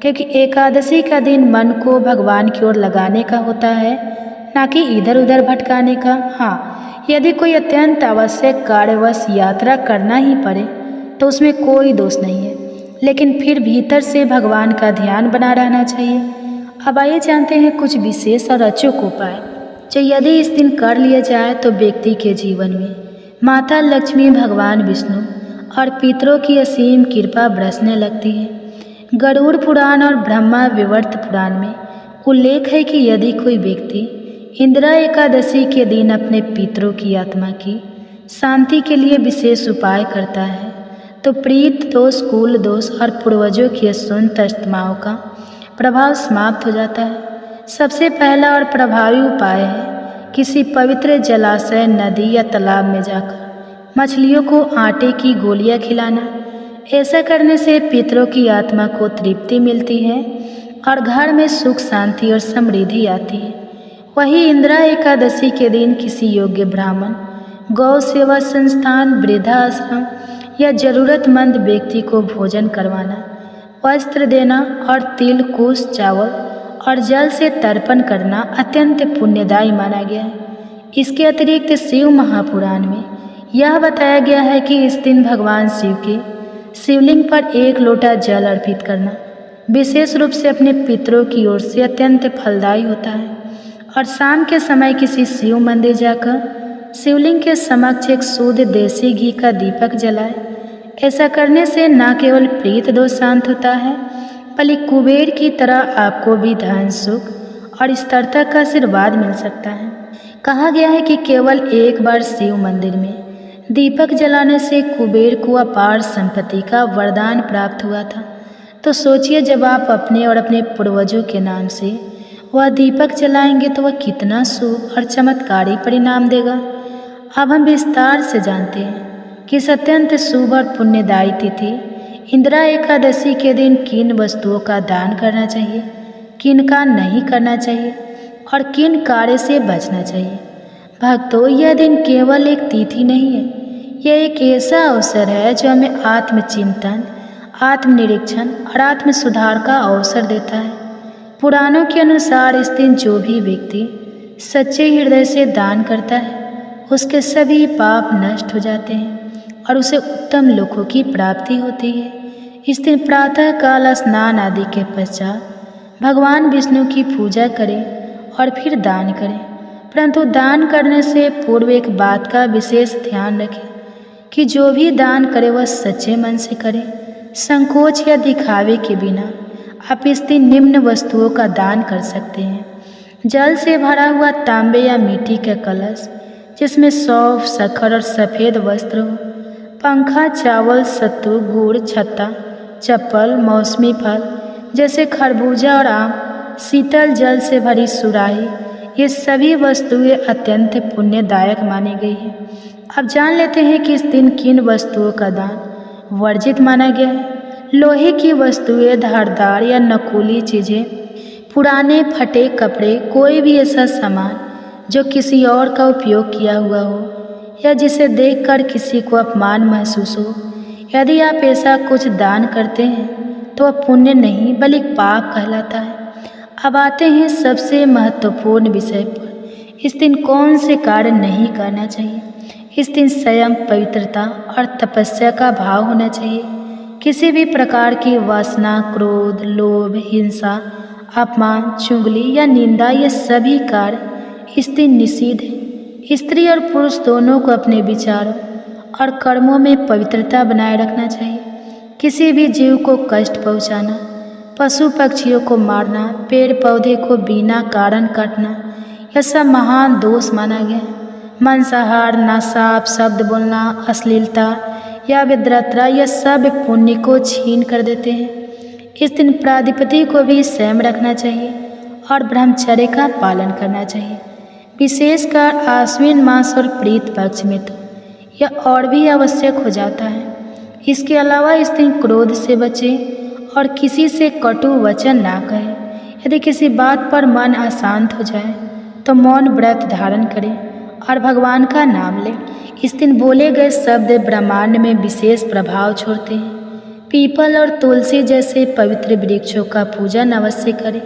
क्योंकि एकादशी का दिन मन को भगवान की ओर लगाने का होता है, ना कि इधर उधर भटकाने का। हाँ, यदि कोई अत्यंत आवश्यक कार्यवश यात्रा करना ही पड़े तो उसमें कोई दोष नहीं है, लेकिन फिर भीतर से भगवान का ध्यान बना रहना चाहिए। अब आइए जानते हैं कुछ विशेष और अचूक उपाय जो यदि इस दिन कर लिया जाए तो व्यक्ति के जीवन में माता लक्ष्मी, भगवान विष्णु और पितरों की असीम कृपा बरसने लगती है। गरुड़ पुराण और ब्रह्मा विवर्त पुराण में उल्लेख है कि यदि कोई व्यक्ति इंदिरा एकादशी के दिन अपने पितरों की आत्मा की शांति के लिए विशेष उपाय करता है तो प्रीत दोष, कुल दोष और पूर्वजों की अशुभ आत्माओं का प्रभाव समाप्त हो जाता है। सबसे पहला और प्रभावी उपाय है किसी पवित्र जलाशय, नदी या तालाब में जाकर मछलियों को आटे की गोलियां खिलाना। ऐसा करने से पितरों की आत्मा को तृप्ति मिलती है और घर में सुख, शांति और समृद्धि आती है। वहीं इंदिरा एकादशी के दिन किसी योग्य ब्राह्मण, गौ सेवा संस्थान, वृद्धाश्रम या जरूरतमंद व्यक्ति को भोजन करवाना, वस्त्र देना और तिल, कुश, चावल और जल से तर्पण करना अत्यंत पुण्यदायी माना गया है। इसके अतिरिक्त शिव महापुराण में यह बताया गया है कि इस दिन भगवान शिव के शिवलिंग पर 1 लोटा जल अर्पित करना विशेष रूप से अपने पितरों की ओर से अत्यंत फलदायी होता है। और शाम के समय किसी शिव मंदिर जाकर शिवलिंग के समक्ष एक शुद्ध देसी घी का दीपक जलाए। ऐसा करने से न केवल प्रीत दोष शांत होता है, बल्कि कुबेर की तरह आपको भी धन, सुख और स्थिरता का आशीर्वाद मिल सकता है। कहा गया है कि केवल एक बार शिव मंदिर में दीपक जलाने से कुबेर को अपार संपत्ति का वरदान प्राप्त हुआ था। तो सोचिए, जब आप अपने और अपने पूर्वजों के नाम से वह दीपक जलाएंगे तो वह कितना शुभ और चमत्कारी परिणाम देगा। अब हम विस्तार से जानते हैं कि इस अत्यंत शुभ और पुण्यदायी तिथि इंदिरा एकादशी के दिन किन वस्तुओं का दान करना चाहिए, किन का नहीं करना चाहिए और किन कार्य से बचना चाहिए। भक्तों, यह दिन केवल एक तिथि नहीं है, यह एक ऐसा अवसर है जो हमें आत्मचिंतन, आत्मनिरीक्षण और आत्म सुधार का अवसर देता है। पुराणों के अनुसार इस दिन जो भी व्यक्ति सच्चे हृदय से दान करता है उसके सभी पाप नष्ट हो जाते हैं और उसे उत्तम लोकों की प्राप्ति होती है। इस दिन प्रातः काल स्नान आदि के पश्चात भगवान विष्णु की पूजा करें और फिर दान करें, परंतु दान करने से पूर्व एक बात का विशेष ध्यान रखें कि जो भी दान करे वह सच्चे मन से करे, संकोच या दिखावे के बिना। आप इस दिन निम्न वस्तुओं का दान कर सकते हैं: जल से भरा हुआ तांबे या मिट्टी का कलश जिसमें सौंफ, शक्कर और सफ़ेद वस्त्र हो, पंखा, चावल, सत्तू, गुड़, छत्ता, चप्पल, मौसमी फल जैसे खरबूजा और आम, शीतल जल से भरी सुराही, ये सभी वस्तुएं अत्यंत पुण्यदायक मानी गई है। अब जान लेते हैं कि इस दिन किन वस्तुओं का दान वर्जित माना गया है। लोहे की वस्तुएं, धारदार या नकुली चीज़ें, पुराने फटे कपड़े, कोई भी ऐसा सामान जो किसी और का उपयोग किया हुआ हो या जिसे देखकर किसी को अपमान महसूस हो, यदि आप ऐसा कुछ दान करते हैं तो वह पुण्य नहीं बल्कि पाप कहलाता है। अब आते हैं सबसे महत्वपूर्ण विषय पर। इस दिन कौन से कार्य नहीं करना चाहिए। इस दिन संयम, पवित्रता और तपस्या का भाव होना चाहिए। किसी भी प्रकार की वासना, क्रोध, लोभ, हिंसा, अपमान, चुगली या निंदा, ये सभी कार्य इस दिन निषिद्ध है। स्त्री और पुरुष दोनों को अपने विचारों और कर्मों में पवित्रता बनाए रखना चाहिए। किसी भी जीव को कष्ट पहुंचाना, पशु पक्षियों को मारना, पेड़ पौधे को बिना कारण काटना, यह सब महान दोष माना गया है। मांसाहार, नासाप शब्द बोलना, अश्लीलता या विद्रता, यह सब पुण्य को छीन कर देते हैं। इस दिन प्राधिपति को भी संयम रखना चाहिए और ब्रह्मचर्य का पालन करना चाहिए। विशेषकर आश्विन मास और प्रीत पक्ष में तो यह और भी आवश्यक हो जाता है। इसके अलावा इस दिन क्रोध से बचे और किसी से कटु वचन ना कहे। यदि किसी बात पर मन अशांत हो जाए तो मौन व्रत धारण करें और भगवान का नाम लें। इस दिन बोले गए शब्द ब्रह्मांड में विशेष प्रभाव छोड़ते हैं। पीपल और तुलसी जैसे पवित्र वृक्षों का पूजन अवश्य करें,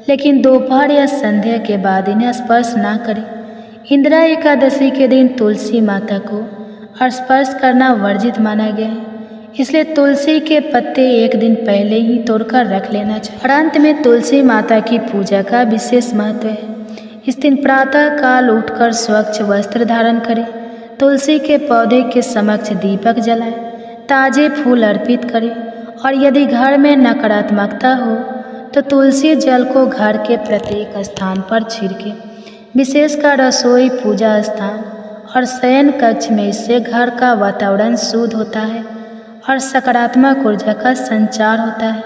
लेकिन दोपहर या संध्या के बाद इन्हें स्पर्श ना करें। इंदिरा एकादशी के दिन तुलसी माता को स्पर्श करना वर्जित माना गया है, इसलिए तुलसी के पत्ते एक दिन पहले ही तोड़कर रख लेना चाहिए। और अंत में तुलसी माता की पूजा का विशेष महत्व है। इस दिन प्रातः काल उठकर स्वच्छ वस्त्र धारण करें, तुलसी के पौधे के समक्ष दीपक जलाएं, ताजे फूल अर्पित करें और यदि घर में नकारात्मकता हो तो तुलसी जल को घर के प्रत्येक स्थान पर छिड़कें, विशेषकर रसोई, पूजा स्थान और शयन कक्ष में। इससे घर का वातावरण शुद्ध होता है और सकारात्मक ऊर्जा का संचार होता है।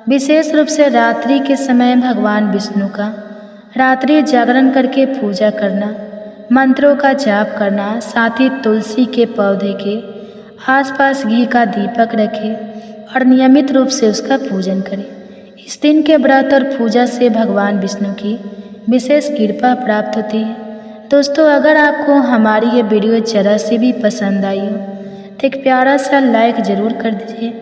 विशेष रूप से रात्रि के समय भगवान विष्णु का रात्रि जागरण करके पूजा करना, मंत्रों का जाप करना, साथ ही तुलसी के पौधे के आसपास घी का दीपक रखें और नियमित रूप से उसका पूजन करें। इस दिन के व्रत और पूजा से भगवान विष्णु की विशेष कृपा प्राप्त होती है। दोस्तों, अगर आपको हमारी ये वीडियो जरा से भी पसंद आई हो तो एक प्यारा सा लाइक ज़रूर कर दीजिए।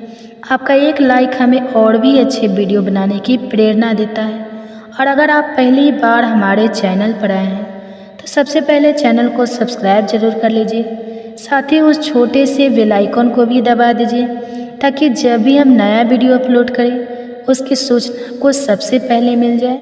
आपका एक लाइक हमें और भी अच्छे वीडियो बनाने की प्रेरणा देता है। और अगर आप पहली बार हमारे चैनल पर आए हैं तो सबसे पहले चैनल को सब्सक्राइब जरूर कर लीजिए, साथ ही उस छोटे से बेल आइकन को भी दबा दीजिए ताकि जब भी हम नया वीडियो अपलोड करें उसकी सूचना आपको सबसे पहले मिल जाए।